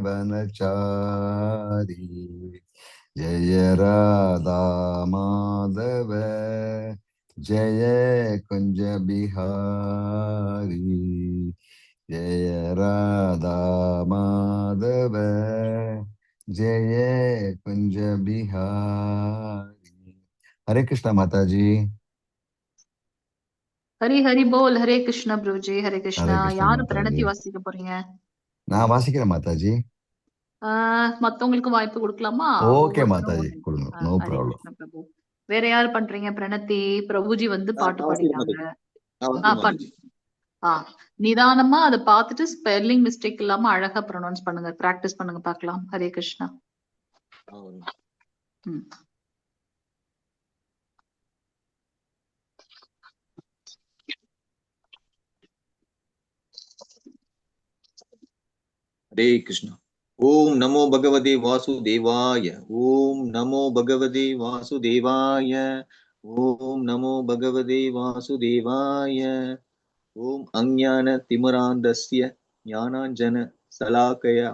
वनचारी जय राधा माधव जय कुंज बिहारी जय राधा माधव जय कुंज बिहारी। हरे कृष्णा माता जी। ஹரி ஹரி போல். ஹரே கிருஷ்ணா ப்ரோஜி. ஹரே கிருஷ்ணா. हरे कृष्णा யாரு माता பிரணத்தி जी। வாசிக்க போறீங்க? நான் வாசிக்கிறேன் மாதாஜி. மத்தவங்களுக்கு வாய்ப்பு கொடுக்கலாமா? ஓகே ஒவ்வொருத்தரும் மாதாஜி, கொடுங்க, நோ ஹரே ப்ராப்ளம். கிருஷ்ணா பிரபு. வேற யாரு பண்றீங்க? பிரணத்தி பிரபுஜி வந்து பாட்டு பாடிட்டாங்க. நிதானமா அதை பார்த்துட்டு ஸ்பெல்லிங் மிஸ்டேக் இல்லாம அழகா ப்ரொனவுன்ஸ் பண்ணுங்க. பிராக்டிஸ் பண்ணுங்க பார்க்கலாம். ஹரே கிருஷ்ணா. हरे कृष्ण। ओम नमो भगवते वासुदेवाय। ओम नमो भगवते वासुदेवाय। ओम नमो भगवते वासुदेवाय। ओम अज्ञान तिमिरान्धस्य ज्ञानाञ्जन शलाकया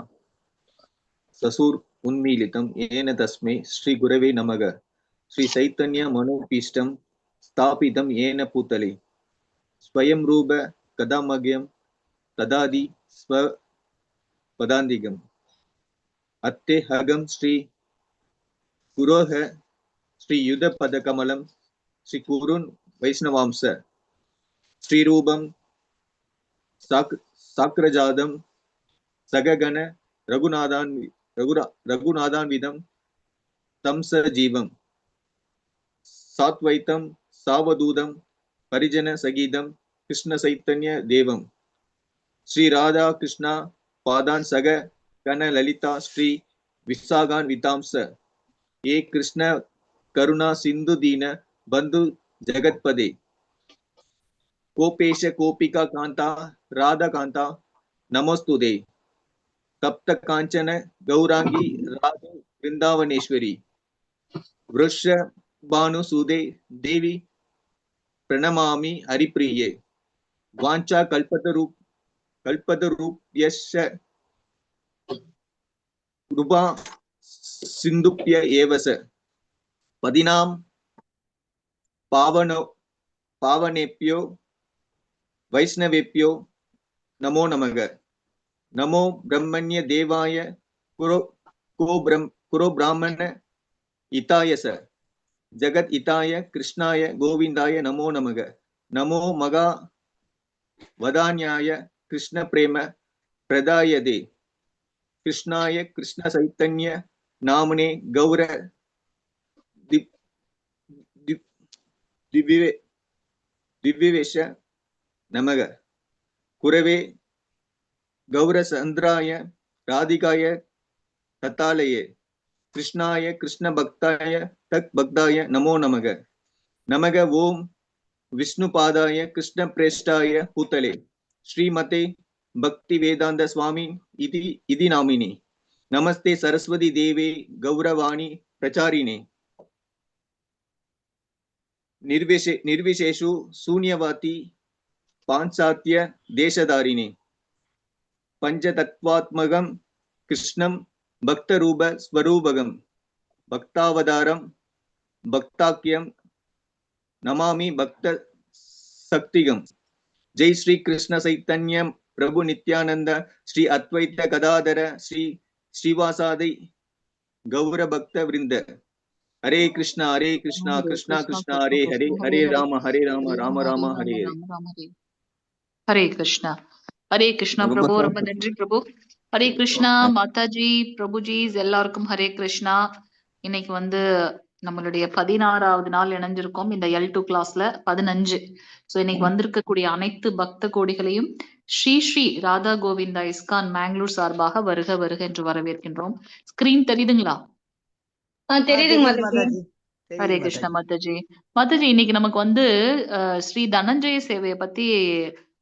ससुर उन्मीलितं येन तस्मै श्री गुरवे नमः। श्री चैतन्य मनोपीष्टं स्थापितं येन भूतले स्वयं रूप कदामग्यं तदादि स्व पदान्तिकम् अत्यहगं श्री गुरोः श्री युध पदकमलं श्री कुरुन् वैष्णवांस श्रीरूपं साक्रजातं सगगण रघुनाथान्वितं तं स जीवं सात्वैतं सावधूतं परिजन सगीतं कृष्ण चैतन्य देवं श्री राधा कृष्ण पादान सग गण ललिता श्री विशागान वितांस ये कृष्ण करुणा सिंधु दीन बंधु जगतपदे कोपेश कोपिका कांता राधा कांता नमोस्तुते तप्त कांचन गौरांगी राधे वृंदावनेश्वरी वृष भानुसुदे देवी प्रणमामि हरिप्रिये वांछा कल्पतरूप्यश्च कृपा सिंधुप्य एव स पदिनां पावनेभ्यो वैष्णवेभ्यो नमो नमः। नमो ब्रह्मण्य देवाय कुरो ब्राह्मण हिताय स जगत हिताय कृष्णाय गोविंदाय नमो नमः। नमो मगा वदान्याय कृष्ण प्रेम प्रदायते कृष्णाय कृष्ण चैतन्य नामने गौर दिव्यवेश नमः। कुरवे गौरचंद्राय राधिकाय ततालये कृष्णाय कृष्ण भक्ताय तक भक्ताय नमो नमः। नमः ओम विष्णुपादाय कृष्ण प्रेष्ठाय भूतले श्रीमते भक्ति वेदांत स्वामी इति नामिनी। नमस्ते सरस्वती देवे गौरवाणी प्रचारिणे निर्विशेषु शून्यवाती पांचात्य देशधारिणे पंचतत्वात्मकं कृष्णं भक्तरूप स्वरूपगं भक्तावतारं भक्ताख्यं नमामि भक्त शक्तिगं। जय श्री कृष्ण चैतन्य प्रभु नित्यानंद श्री अद्वैत गदाधर श्री श्रीवासादि गौर भक्त वृंद। हरे कृष्णा कृष्णा कृष्णा हरे हरे हरे राम राम राम हरे हरे। ஹரே கிருஷ்ணா. ஹரே கிருஷ்ணா பிரபு. ரொம்ப நன்றி பிரபு. ஹரே கிருஷ்ணா மாதாஜி, பிரபுஜி எல்லாருக்கும் ஹரே கிருஷ்ணா. இன்னைக்கு வந்து நம்மளுடைய 16வது நாள் இணைஞ்சிருக்கோம் இந்த L2 கிளாஸ்ல 15. சோ இன்னைக்கு வந்திருக்கக்கூடிய அனைத்து பக்த கோடிகளையும் ஸ்ரீ ஸ்ரீ ராதா கோவிந்தா இஸ்கான் மேங்களூர் சார்பாக வருக வருக என்று வரவேற்கின்றோம். ஸ்கிரீன் தெரியுதுங்களா? ஹரே கிருஷ்ணா மாதாஜி. மாதாஜி இன்னைக்கு நமக்கு வந்து ஸ்ரீ தனஞ்சய சேவையை பத்தி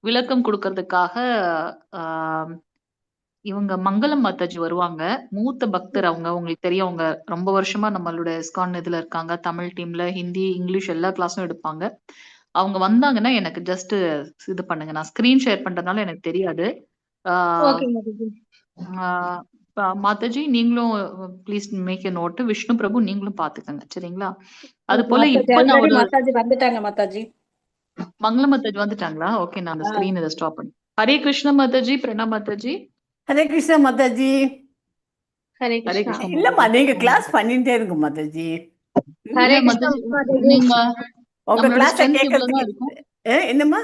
விளக்கம் கொடுக்கறதுக்காக இவங்க மங்களம் மாதாஜி வருவாங்க. மூத்த பக்தர் அவங்க. உங்களுக்கு தெரியும், அவங்க ரொம்ப வருஷமா நம்மளோட இஸ்கான் இதுல இருக்காங்க. தமிழ் டீம்ல ஹிந்தி இங்கிலீஷ் எல்லா கிளாஸும் எடுப்பாங்க. அவங்க வந்தாங்கன்னா எனக்கு ஜஸ்ட் இது பண்ணுங்க. நான் ஸ்கிரீன் ஷேர் பண்றதுனால எனக்கு தெரியாது. மாதாஜி நீங்களும் please make a note. Vishnu Prabhu நீங்களும் பாத்துக்கங்க, சரிங்களா? அது போல இப்ப நான் ஒரு மாதாஜி வந்துட்டாங்க மாதாஜி. மங்கள மாதாஜி வந்துட்டாங்களா? ஓகே, நான் அந்த ஸ்கிரீன் இதை ஸ்டாப் பண்ணி. ஹரே கிருஷ்ண மாதாஜி, பிரணாம் மாதாஜி. ஹரே கிருஷ்ணா மாதாஜி. ஹரே கிருஷ்ணா. இல்லம்மா, நீங்க கிளாஸ் பண்ணிட்டே இருங்க மாதாஜி. இல்ல மாதாஜி, நீங்க உங்க நம்மளோட கிளாஸ் ஸ்ட்ரென்த் இவ்வளவுதான் கேட்கறதுக்கு இருக்கும். என்னம்மா?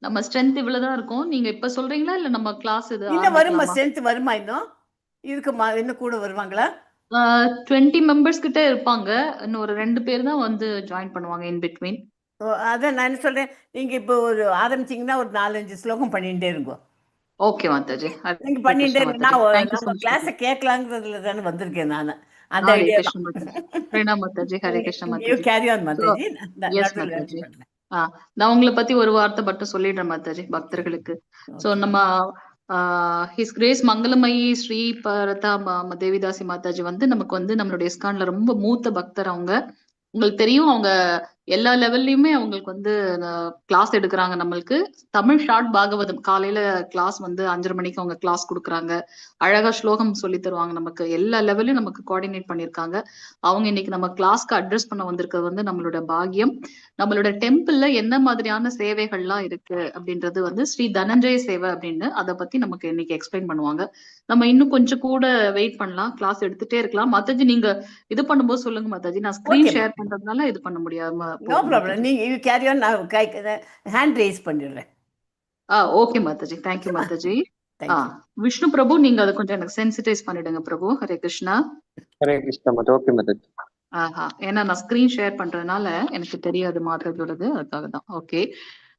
நம்ம ஸ்ட்ரென்த் இவ்வளவுதான் இருக்கும். நீங்க இப்ப சொல்றீங்களா இல்ல நம்ம கிளாஸ் இது இன்னும் வருமா? ஆரம்பிக்கலாமா? ஸ்ட்ரென்த் வருமா? இன்னும் இருக்குமா? இன்னும் கூட வருவாங்களா? 20 மெம்பர்ஸ் கிட்ட இருப்பாங்க. இன்னும் ஒரு 2 பேர் தான் வந்து ஜாயின் பண்ணுவாங்க இன் பிட்வீன். அதான் நான் என்ன சொல்றேன், நீங்க இப்போ ஒரு ஆரம்பிச்சீங்கன்னா ஒரு 4-5 ஸ்லோகம் பண்ணிட்டே இருங்க. ஓகே மாதாஜி. நீங்க ஹரே பண்ணிட்டே கிருஷ்ண இருங்க. மாதாஜி. நான் தேங்க்யூ சோ நம்ம மச். கிளாஸை கேட்கலாங்கிறதுல தானே வந்திருக்கேன் நான். அந்த ஹரே ஐடியா கிருஷ்ண மாதாஜி. பிரணாம் Mataji. Hare Krishna you Mataji. Carry on Mataji. Yes Mataji. நான் உங்களை பத்தி ஒரு வார்த்தை மட்டும் சொல்லிடுறேன் மாதாஜி பக்தர்களுக்கு. சோ நம்ம ஹிஸ் கிரேஸ் மங்களமயி ஸ்ரீ பரதா தேவிதாசி மாதாஜி வந்து நமக்கு வந்து நம்மளுடைய இஸ்கான்ல ரொம்ப மூத்த பக்தர். அவங்க உங்களுக்கு தெரியும், அவங்க எல்லா லெவல்லயுமே அவங்களுக்கு வந்து கிளாஸ் எடுக்கிறாங்க. நம்மளுக்கு தமிழ் ஷார்ட் பாகவதம் காலையில கிளாஸ் வந்து 5:30 மணிக்கு அவங்க கிளாஸ் கொடுக்குறாங்க. அழகா ஸ்லோகம் சொல்லி தருவாங்க. நமக்கு எல்லா லெவலையும் நமக்கு கோஆர்டினேட் பண்ணியிருக்காங்க. அவங்க இன்னைக்கு நம்ம கிளாஸ்க்கு அட்ரஸ் பண்ண வந்திருக்கிறது வந்து நம்மளோட பாக்கியம். நம்மளோட டெம்பிள்ல என்ன மாதிரியான சேவைகள்லாம் இருக்கு அப்படின்றது வந்து ஸ்ரீ தனஞ்சய சேவை அப்படின்னு அதை பத்தி நமக்கு இன்னைக்கு எக்ஸ்பிளைன் பண்ணுவாங்க. நம்ம இன்னும் கொஞ்சம் கூட வெயிட் பண்ணலாம், கிளாஸ் எடுத்துட்டே இருக்கலாம். மாதாஜி நீங்க இது பண்ணும்போது சொல்லுங்க மாதாஜி. நான் ஸ்கிரீன் ஷேர் பண்றதுனால இது பண்ண முடியாம நோ ப்ராப்ளம். நீங்க யூ கேரி ஆன். நான் ஹேண்ட் ரைஸ் பண்ணிடுறேன். ஓகே மாதாஜி. தேங்க்யூ மாதாஜி. விஷ்ணு பிரபு நீங்க அதை கொஞ்சம் எனக்கு சென்சிடைஸ் பண்ணிடுங்க பிரபு. ஹரே கிருஷ்ணா. ஹரே கிருஷ்ணா மாதா. ஓகே மாதாஜி. ஏன்னா நான் ஸ்கிரீன் ஷேர் பண்றதுனால எனக்கு தெரியாது மாதாஜியோடது, அதுக்காக தான். ஓகே,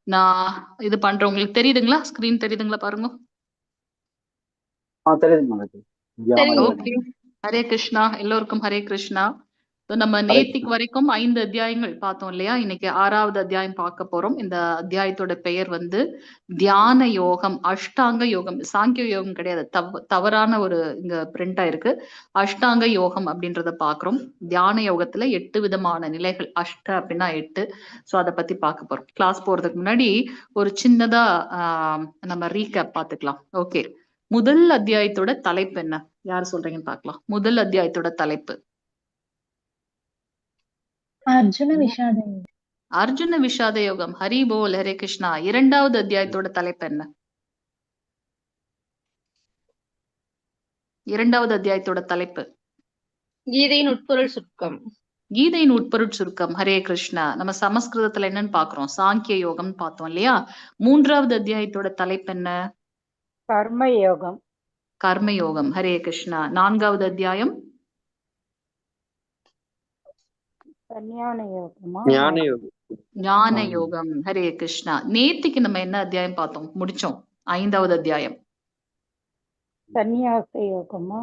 நான் இது பண்றேன். உங்களுக்கு தெரியுதுங்களா? ஸ்கிரீன் தெரியுதுங்களா? பாருங்க. தெரியுது மாதாஜி. ஓகே, ஹரே கிருஷ்ணா. எல்லோருக்கும் ஹரே கிருஷ்ணா. நம்ம நேத்திக்கு வரைக்கும் 5 அத்தியாயங்கள் பார்த்தோம் இல்லையா? இன்னைக்கு 6வது அத்தியாயம் பார்க்க போறோம். இந்த அத்தியாயத்தோட பெயர் வந்து தியான யோகம், அஷ்டாங்க யோகம். சாங்கிய யோகம் கிடையாது, தவறான ஒரு இங்க பிரிண்ட் ஆயிருக்கு. அஷ்டாங்க யோகம் அப்படின்றத பாக்குறோம். தியான யோகத்துல 8 விதமான நிலைகள். அஷ்ட அப்படின்னா 8. சோ அதை பத்தி பார்க்க போறோம். கிளாஸ் போறதுக்கு முன்னாடி ஒரு சின்னதா நம்ம ரீகேப் பார்த்துக்கலாம். ஓகே, முதல் அத்தியாயத்தோட தலைப்பு என்ன? யார் சொல்றீங்கன்னு பார்க்கலாம். முதல் அத்தியாயத்தோட தலைப்பு அர்ஜுன விஷாத யோகம். அர்ஜுன விஷாத யோகம். ஹரி போல். ஹரே கிருஷ்ணா. 2வது அத்தியாயத்தோட தலைப்பு என்ன? 2வது அத்தியாயத்தோட தலைப்பு கீதையின் உட்பொருள் சுருக்கம். கீதையின் உட்பொருள் சுருக்கம். ஹரே கிருஷ்ணா. நம்ம சமஸ்கிருதத்துல என்னன்னு பாக்குறோம்? சாங்கிய யோகம் பார்த்தோம் இல்லையா? 3வது அத்தியாயத்தோட தலைப்பு என்ன? கர்ம யோகம். கர்ம யோகம். ஹரே கிருஷ்ணா. 4வது அத்தியாயம் ஞான யோகமா? ஞான யோகம். ஞான யோகம். ஹரே கிருஷ்ணா. நேத்திக்கு நம்ம என்ன அத்தியாயம் பார்த்தோம்? முடிச்சோம். 5வது அத்தியாயம் சந்நியாச யோகமா?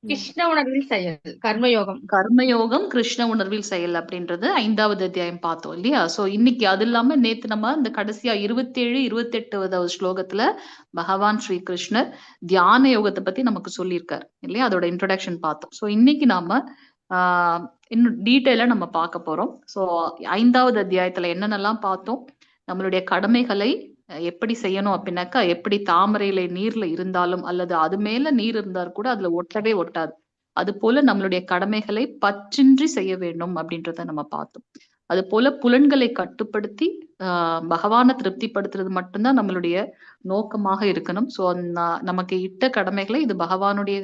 கிருஷ்ண உணர்வில் செயல். கர்மயோகம். கர்மயோகம் கிருஷ்ண உணர்வில் செயல் அப்படின்றது 5வது அத்தியாயம் பார்த்தோம் இல்லையா? சோ இன்னைக்கு அது இல்லாம நேத்து நம்ம இந்த கடைசியா 27, 28வது ஸ்லோகத்துல பகவான் ஸ்ரீ கிருஷ்ணர் தியான யோகத்தை பத்தி நமக்கு சொல்லியிருக்காரு இல்லையா? அதோட இன்ட்ரோடக்ஷன் பார்த்தோம். சோ இன்னைக்கு நாம இன்னும் டீட்டெயிலா நம்ம பார்க்க போறோம். சோ 5வது அத்தியாயத்துல என்னென்னலாம் பார்த்தோம்? நம்மளுடைய கடமைகளை எப்படி செய்யணும் அப்படின்னாக்கா, எப்படி தாமரையில நீர்ல இருந்தாலும் அல்லது அது மேல நீர் இருந்தால் கூட அதுல ஒட்டவே ஒட்டாது. அது போல நம்மளுடைய கடமைகளை பற்றின்றி செய்ய வேண்டும் அப்படின்றத நம்ம பார்த்தோம். அது போல புலன்களை கட்டுப்படுத்தி பகவானை திருப்திப்படுத்துறது மட்டும்தான் நம்மளுடைய நோக்கமாக இருக்கணும். சோ நமக்கு இட்ட கடமைகளை இது பகவானுடைய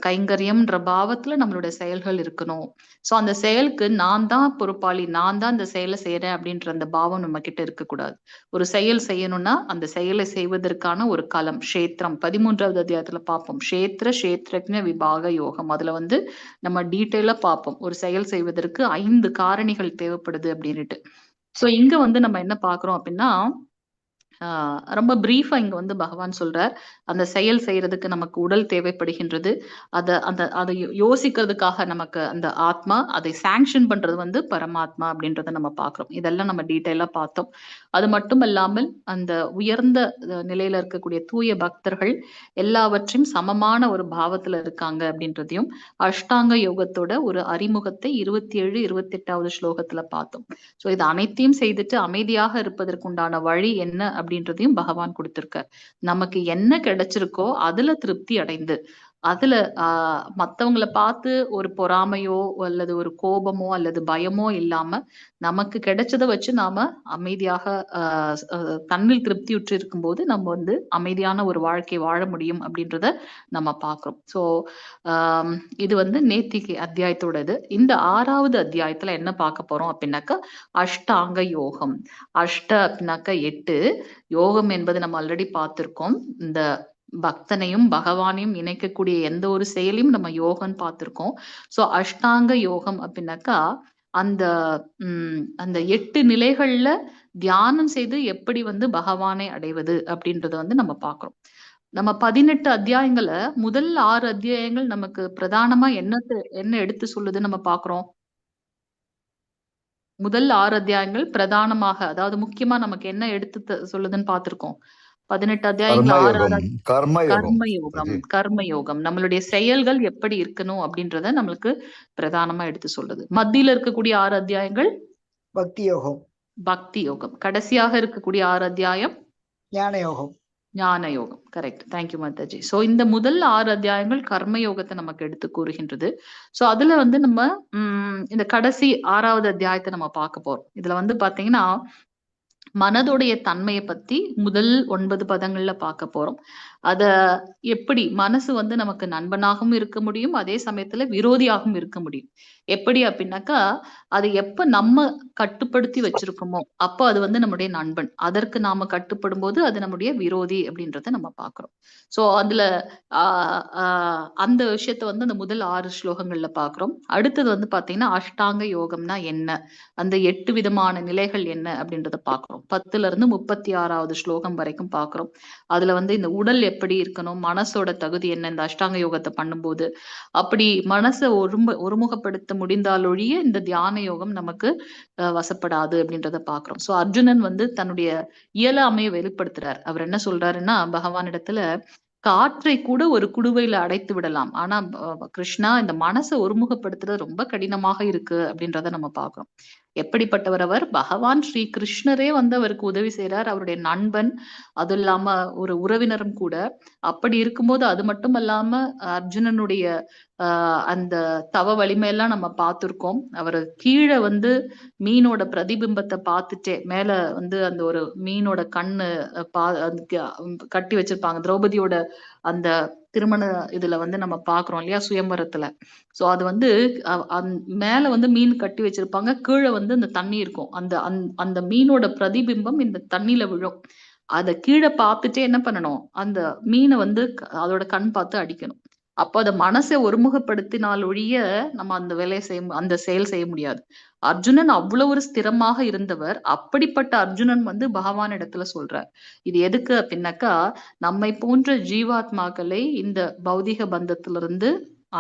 கைங்கரியம்ன்ற பாவத்துல நம்மளுடைய செயல்கள் இருக்கணும். சோ அந்த செயலுக்கு நான் தான் பொறுப்பாளி, நான் தான் இந்த செயலை செய்யறேன் அப்படின்ற அந்த பாவம் நம்ம கிட்ட இருக்கக்கூடாது. ஒரு செயல் செய்யணும்னா அந்த செயலை செய்வதற்கான ஒரு களம், க்ஷேத்திரம். 13வது அத்தியாயத்துல பார்ப்போம். க்ஷேத்ரஜ்ஞ விபாக யோகம். அதுல வந்து நம்ம டீட்டெயிலா பார்ப்போம். ஒரு செயல் செய்வதற்கு 5 காரணிகள் தேவைப்படுது அப்படின்னுட்டு. சோ இங்க வந்து நம்ம என்ன பாக்குறோம் அப்படின்னா, ரொம்ப பிரீஃபா இங்க வந்து பகவான் சொல்றார். அந்த செயல் செய்யறதுக்கு நமக்கு உடல் தேவைப்படுகின்றது. அதை யோசிக்கிறதுக்காக நமக்கு அந்த ஆத்மா, அதை சாங்ஷன் பண்றது வந்து பரமாத்மா அப்படின்றத நம்ம பாக்குறோம். இதெல்லாம் நம்ம டீட்டெயிலா பார்த்தோம். அது மட்டும் இல்லாமல் அந்த உயர்ந்த நிலையில இருக்கக்கூடிய தூய பக்தர்கள் எல்லாவற்றையும் சமமான ஒரு பாவத்துல இருக்காங்க அப்படின்றதையும், அஷ்டாங்க யோகத்தோட ஒரு அறிமுகத்தை 27, 28வது ஸ்லோகத்துல பார்த்தோம். சோ இது அனைத்தையும் செய்துட்டு அமைதியாக இருப்பதற்குண்டான வழி என்ன அப்படின்றதையும் பகவான் கொடுத்திருக்கார். நமக்கு என்ன கிடைச்சிருக்கோ அதுல திருப்தி அடைந்து அதுல மத்தவங்கள பார்த்து ஒரு பொறாமையோ அல்லது ஒரு கோபமோ அல்லது பயமோ இல்லாம நமக்கு கிடைச்சதை வச்சு நாம அமைதியாக தன்னில் திருப்தியுற்று இருக்கும்போது நம்ம வந்து அமைதியான ஒரு வாழ்க்கை வாழ முடியும் அப்படின்றத நம்ம பார்க்கிறோம். ஸோ இது வந்து நேத்திக்கு அத்தியாயத்தோடது. இந்த 6வது அத்தியாயத்துல என்ன பார்க்க போறோம் அப்படின்னாக்கா அஷ்டாங்க யோகம். அஷ்ட அப்படின்னாக்கா 8, யோகம் என்பது நம்ம ஆல்ரெடி பார்த்திருக்கோம். இந்த பக்தனையும் பகவானையும் இணைக்கக்கூடிய எந்த ஒரு செயலையும் நம்ம யோகம்னு பார்த்திருக்கோம். சோ அஷ்டாங்க யோகம் அப்படின்னாக்கா அந்த அந்த 8 நிலைகள்ல தியானம் செய்து எப்படி வந்து பகவானை அடைவது அப்படின்றத வந்து நம்ம பார்க்கிறோம். நம்ம 18 அத்தியாயங்களை முதல் 6 அத்தியாயங்கள் நமக்கு பிரதானமா என்ன எடுத்து சொல்லுது நம்ம பார்க்கிறோம். முதல் 6 அத்தியாயங்கள் பிரதானமாக, அதாவது முக்கியமா நமக்கு என்ன எடுத்து சொல்லுதுன்னு பார்த்திருக்கோம். 18 அத்தியாயங்கள் 6 கர்மயோகம் நம்மளுடைய செயல்கள் எப்படி இருக்கணும் அப்படின்றத நம்மளுக்கு பிரதானமா எடுத்து சொல்றது. மத்தியில இருக்கக்கூடிய 6 அத்தியாயங்கள் பக்தி யோகம். கடைசியாக இருக்கக்கூடிய 6 அத்தியாயம் ஞான யோகம். Correct, thank you Mataji. சோ இந்த முதல் 6 அத்தியாயங்கள் கர்மயோகத்தை நமக்கு எடுத்து கூறுகின்றது. சோ அதுல வந்து நம்ம இந்த கடைசி 6வது அத்தியாயத்தை நம்ம பார்க்க போறோம். இதுல வந்து பாத்தீங்கன்னா மனதுடைய தன்மையை பத்தி முதல் 9 பதங்கள்ல பார்க்க போறோம். அத எப்படி மனசு வந்து நமக்கு நண்பனாகவும் இருக்க முடியும், அதே சமயத்துல விரோதியாகவும் இருக்க முடியும். எப்படி அப்படின்னாக்கா அது எப்ப நம்ம கட்டுப்படுத்தி வச்சிருக்கோமோ அப்போ அது வந்து நம்முடைய நண்பன், அதற்கு நாம கட்டுப்படும் போது அது நம்முடைய விரோதி அப்படின்றத நம்ம பாக்குறோம். சோ அதுல அந்த விஷயத்த வந்து அந்த முதல் 6 ஸ்லோகங்கள்ல பாக்குறோம். அடுத்தது வந்து பாத்தீங்கன்னா அஷ்டாங்க யோகம்னா என்ன, அந்த 8 விதமான நிலைகள் என்ன அப்படின்றத பாக்குறோம். 10ல இருந்து 36வது ஸ்லோகம் வரைக்கும் பாக்குறோம். அதுல வந்து இந்த உடல் எப்படி இருக்கணும், மனசோட தகுதி என்ன, இந்த அஷ்டாங்க யோகத்தை பண்ணும்போது அப்படி மனசை ஒருமுகப்படுத்த முடிந்தாலொழிய இந்த தியான யோகம் நமக்கு வசப்படாது அப்படின்றத பாக்குறோம். சோ அர்ஜுனன் வந்து தன்னுடைய இயலாமையை வெளிப்படுத்துறார். அவர் என்ன சொல்றாருன்னா பகவானிடத்துல காற்றை கூட ஒரு குடுவையில அடைத்து விடலாம், ஆனா கிருஷ்ணா இந்த மனசை ஒருமுகப்படுத்துறது ரொம்ப கடினமாக இருக்கு அப்படின்றத நம்ம பாக்குறோம். எப்படிப்பட்டவர் அவர், பகவான் ஸ்ரீ கிருஷ்ணரே வந்து அவருக்கு உதவி செய்யறார், அவருடைய நண்பன், அது இல்லாம ஒரு உறவினரும் கூட. அப்படி இருக்கும்போது அது மட்டும் இல்லாம அர்ஜுனனுடைய அந்த தவ வலிமையெல்லாம் நம்ம பார்த்திருக்கோம். அவர் கீழே வந்து மீனோட பிரதிபிம்பத்தை பார்த்துட்டே மேல வந்து அந்த ஒரு மீனோட கண்ணு கட்டி வச்சிருப்பாங்க திரௌபதியோட அந்த திருமண இதுல வந்து நம்ம பாக்குறோம் இல்லையா, சுயம்பரத்துல. சோ அது வந்து மேல வந்து மீன் கட்டி வச்சிருப்பாங்க, கீழே வந்து அந்த தண்ணி இருக்கும். அந்த மீனோட பிரதிபிம்பம் இந்த தண்ணியில விழும். அத கீழே பார்த்துட்டே என்ன பண்ணணும், அந்த மீனை வந்து அதோட கண் பார்த்து அடிக்கணும். அப்போ அதை மனசை ஒருமுகப்படுத்தினால் ஒழிய நம்ம அந்த வேலையை அந்த செயல் செய்ய முடியாது. அர்ஜுனன் அவ்வளவு ஒரு ஸ்திரமாக இருந்தவர். அப்படிப்பட்ட அர்ஜுனன் வந்து பகவான் இடத்துல சொல்றார். இது எதுக்கு அப்படின்னாக்கா நம்மை போன்ற ஜீவாத்மாக்களை இந்த பௌதிக பந்தத்திலிருந்து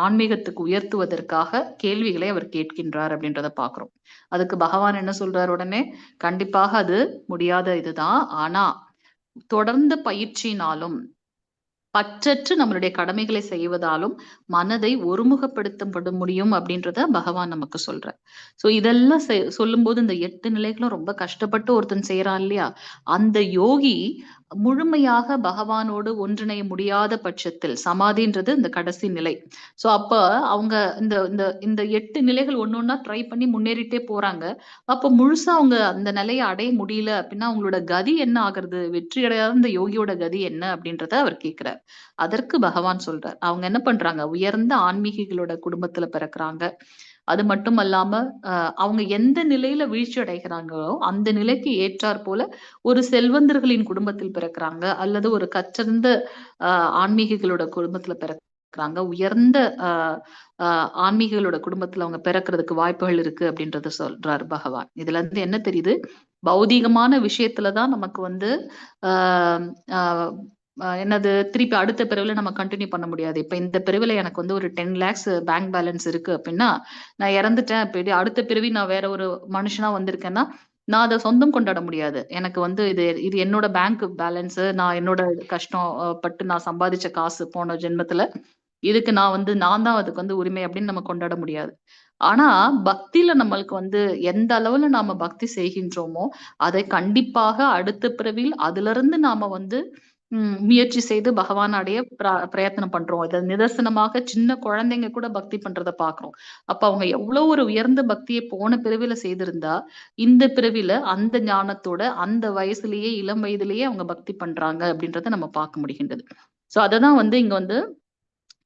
ஆன்மீகத்துக்கு உயர்த்துவதற்காக கேள்விகளை அவர் கேட்கின்றார் அப்படின்றத பாக்குறோம். அதுக்கு பகவான் என்ன சொல்றார் உடனே, கண்டிப்பாக அது முடியாத இதுதான், ஆனா தொடர்ந்த பயிற்சியினாலும் பற்றற்று நம்மளுடைய கடமைகளை செய்வதாலும் மனதை ஒருமுகப்படுத்தப்பட முடியும் அப்படின்றத பகவான் நமக்கு சொல்ற. சோ இதெல்லாம் சொல்லும் போது இந்த 8 நிலைகளும் ரொம்ப கஷ்டப்பட்டு ஒருத்தன் செய்யறான் இல்லையா, அந்த யோகி முழுமையாக பகவானோடு ஒன்றிணைய முடியாத பட்சத்தில் சமாதின்றது இந்த கடைசி நிலை. சோ அப்ப அவங்க இந்த இந்த இந்த 8 நிலைகள் ஒன்னொன்னா ட்ரை பண்ணி முன்னேறிட்டே போறாங்க. அப்ப முழுசா அவங்க அந்த நிலையை அடைய முடியல அப்படின்னா அவங்களோட கதி என்ன ஆகுறது, வெற்றி அடையாத இந்த யோகியோட கதி என்ன அப்படின்றத அவர் கேட்கிறார். அதற்கு பகவான் சொல்றார், அவங்க என்ன பண்றாங்க, உயர்ந்த ஆன்மீகிகளோட குடும்பத்துல பிறக்கிறாங்க. அது மட்டும் அல்லாம அவங்க எந்த நிலையில வீழ்ச்சி அடைகிறாங்களோ அந்த நிலைக்கு ஏற்றாற் போல ஒரு செல்வந்தர்களின் குடும்பத்தில் பிறக்கிறாங்க, அல்லது ஒரு கற்றறிந்த ஆன்மீகிகளோட குடும்பத்துல பிறக்கிறாங்க. உயர்ந்த ஆன்மீகிகளோட குடும்பத்துல அவங்க பிறக்கிறதுக்கு வாய்ப்புகள் இருக்கு அப்படின்றத சொல்றாரு பகவான். இதுல இருந்து என்ன தெரியுது, பௌதீகமான விஷயத்துலதான் நமக்கு வந்து என்னது திருப்பி அடுத்த பிரிவுல நம்ம கண்டினியூ பண்ண முடியாது. இப்ப இந்த பிரிவுல எனக்கு வந்து ஒரு 10 lakhs பேங்க் பேலன்ஸ் இருக்கு அப்படின்னா நான் இறந்துட்டேன், அப்படி அடுத்த பிரிவி நான் வேற ஒரு மனுஷனா வந்திருக்கேன்னா நான் அதை சொந்தம் கொண்டாட முடியாது. எனக்கு வந்து இது என்னோட பேங்க் பேலன்ஸ், நான் என்னோட கஷ்டம் பட்டு நான் சம்பாதிச்ச காசு போன ஜென்மத்துல, இதுக்கு நான் தான் அதுக்கு வந்து உரிமை அப்படின்னு நம்ம கொண்டாட முடியாது. ஆனா பக்தியில நம்மளுக்கு வந்து எந்த அளவுல நாம பக்தி செய்கின்றோமோ அதை கண்டிப்பாக அடுத்த பிறவியில் அதுல இருந்து நாம வந்து முயற்சி செய்து பகவான் அடைய பிரயத்தனம் பண்றோம். இதை நிதர்சனமாக சின்ன குழந்தைங்க கூட பக்தி பண்றதை பாக்குறோம். அப்ப அவங்க எவ்வளவு ஒரு உயர்ந்த பக்தியை போன பிறவில செய்திருந்தா இந்த பிறவில அந்த ஞானத்தோட அந்த வயசுலயே இளம் வயதிலேயே அவங்க பக்தி பண்றாங்க அப்படின்றத நம்ம பார்க்க முடிகின்றது. சோ அததான் வந்து இங்க வந்து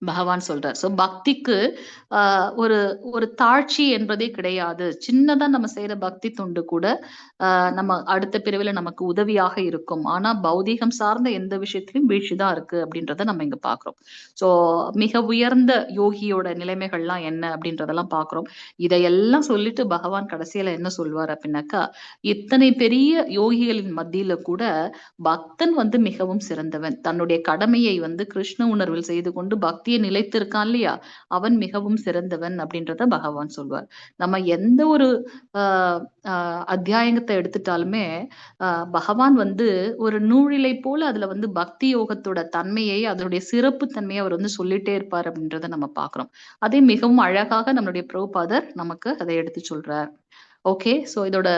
பகவான் சொல்றார். சோ பக்திக்கு ஒரு ஒரு தாழ்ச்சி என்பதே கிடையாது. சின்னதா நம்ம செய்யற பக்தி தொண்டு கூட நம்ம அடுத்த பிறவில நமக்கு உதவியாக இருக்கும். ஆனா பௌதீகம் சார்ந்த எந்த விஷயத்திலும் வீழ்ச்சிதான் இருக்கு அப்படின்றத நம்ம இங்க பாக்குறோம். சோ மிக உயர்ந்த யோகியோட நிலைமைகள்லாம் என்ன அப்படின்றதெல்லாம் பாக்குறோம். இதையெல்லாம் சொல்லிட்டு பகவான் கடைசியில என்ன சொல்வார் அப்படின்னாக்கா, இத்தனை பெரிய யோகிகளின் மத்தியில கூட பக்தன் வந்து மிகவும் சிறந்தவன். தன்னுடைய கடமையை வந்து கிருஷ்ண உணர்வில் செய்து கொண்டு பக்தியை நிலைத்திருக்கான் இல்லையா, அவன் மிகவும் சிறந்தவன் அப்படின்றத பகவான் சொல்வார். நம்ம எந்த ஒரு அத்தியாயத்தை எடுத்துட்டாலுமே பகவான் வந்து ஒரு நூலிலை போல அதுல வந்து பக்தி யோகத்தோட தன்மையை, அதனுடைய சிறப்பு தன்மையை அவர் வந்து சொல்லிட்டே இருப்பார் அப்படின்றத நம்ம பாக்குறோம். அதே மிகவும் அழகாக நம்மளுடைய பிரபுபாதர் நமக்கு அதை எடுத்து சொல்றார். ஓகே, ஸோ இதோட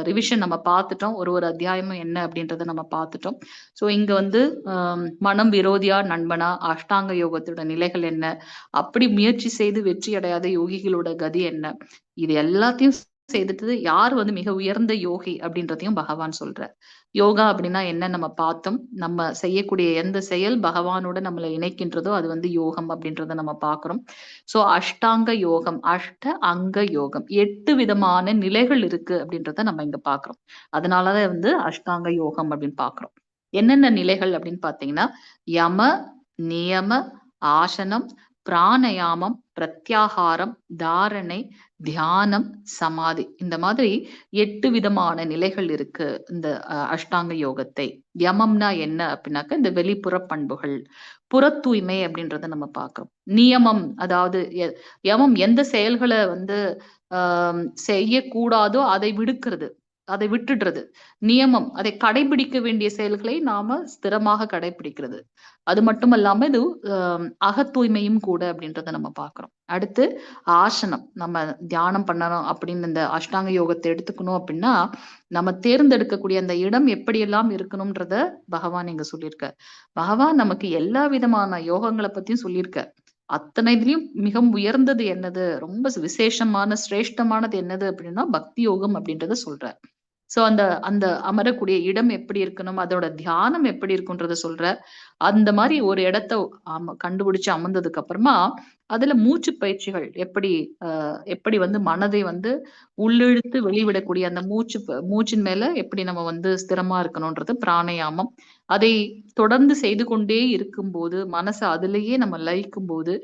ரிவிஷன் நம்ம பார்த்துட்டோம். ஒரு அத்தியாயமும் என்ன அப்படின்றத நம்ம பார்த்துட்டோம். ஸோ இங்க வந்து மனம் விரோதியா நண்பனா, அஷ்டாங்க யோகத்தோட நிலைகள் என்ன, அப்படி முயற்சி செய்து வெற்றி அடையாத யோகிகளோட கதி என்ன, இது எல்லாத்தையும் செய்துட்டு யார் வந்து மிக உயர்ந்த யோகி அப்படின்றதையும் பகவான் சொல்றார். யோகா அப்படின்னா என்ன நம்ம பார்த்தோம். நம்ம செய்யக்கூடிய எந்த செயல் பகவானோட நம்மளை இணைக்கின்றதோ அது வந்து யோகம் அப்படின்றத நம்ம பார்க்கிறோம். சோ அஷ்டாங்க யோகம், அஷ்ட அங்க யோகம், 8 விதமான நிலைகள் இருக்கு அப்படின்றத நம்ம இங்க பாக்குறோம். அதனாலதான் வந்து அஷ்டாங்க யோகம் அப்படின்னு பாக்குறோம். என்னென்ன நிலைகள் அப்படின்னு பாத்தீங்கன்னா, யம, நியம, ஆசனம், பிராணயாமம், பிரத்யாகாரம், தாரணை, தியானம், சமாதி, இந்த மாதிரி 8 விதமான நிலைகள் இருக்கு இந்த அஷ்டாங்க யோகத்தை. யமம்னா என்ன அப்படின்னாக்க இந்த வெளிப்புற பண்புகள், புற தூய்மை அப்படின்றத நம்ம பார்க்கிறோம். நியமம், அதாவது யமம் எந்த செயல்களை வந்து செய்யக்கூடாதோ அதை விடுக்கிறது, அதை விட்டுடுறது. நியமம், அதை கடைபிடிக்க வேண்டிய செயல்களை நாம ஸ்திரமாக கடைபிடிக்கிறது. அது மட்டும் இல்லாம இது அகத்தூய்மையும் கூட அப்படின்றத நம்ம பார்க்கிறோம். அடுத்து ஆசனம், நம்ம தியானம் பண்ணணும் அப்படின்னு இந்த அஷ்டாங்க யோகத்தை எடுத்துக்கணும் அப்படின்னா நம்ம தேர்ந்தெடுக்கக்கூடிய அந்த இடம் எப்படியெல்லாம் இருக்கணும்ன்றத பகவான் இங்க சொல்லியிருக்க. பகவான் நமக்கு எல்லா விதமான யோகங்களை பத்தியும் சொல்லியிருக்க. அத்தனை இதுலயும் மிகவும் உயர்ந்தது என்னது, ரொம்ப விசேஷமான சிரேஷ்டமானது என்னது அப்படின்னா பக்தி யோகம் அப்படின்றத சொல்ற. சோ அந்த அந்த அமரக்கூடிய இடம் எப்படி இருக்கணும், அதோட தியானம் எப்படி இருக்குன்றத சொல்ற. அந்த மாதிரி ஒரு இடத்த கண்டுபிடிச்சு அமர்ந்ததுக்கு அப்புறமா அதுல மூச்சு பயிற்சிகள் எப்படி வந்து மனதை வந்து உள்ளிழுத்து வெளிவிடக்கூடிய அந்த மூச்சின் மேல எப்படி நம்ம வந்து ஸ்திரமா இருக்கணும்ன்றது பிராணயாமம். அதை தொடர்ந்து செய்து கொண்டே இருக்கும்போது மனசை அதிலேயே நம்ம லயிக்கும் போது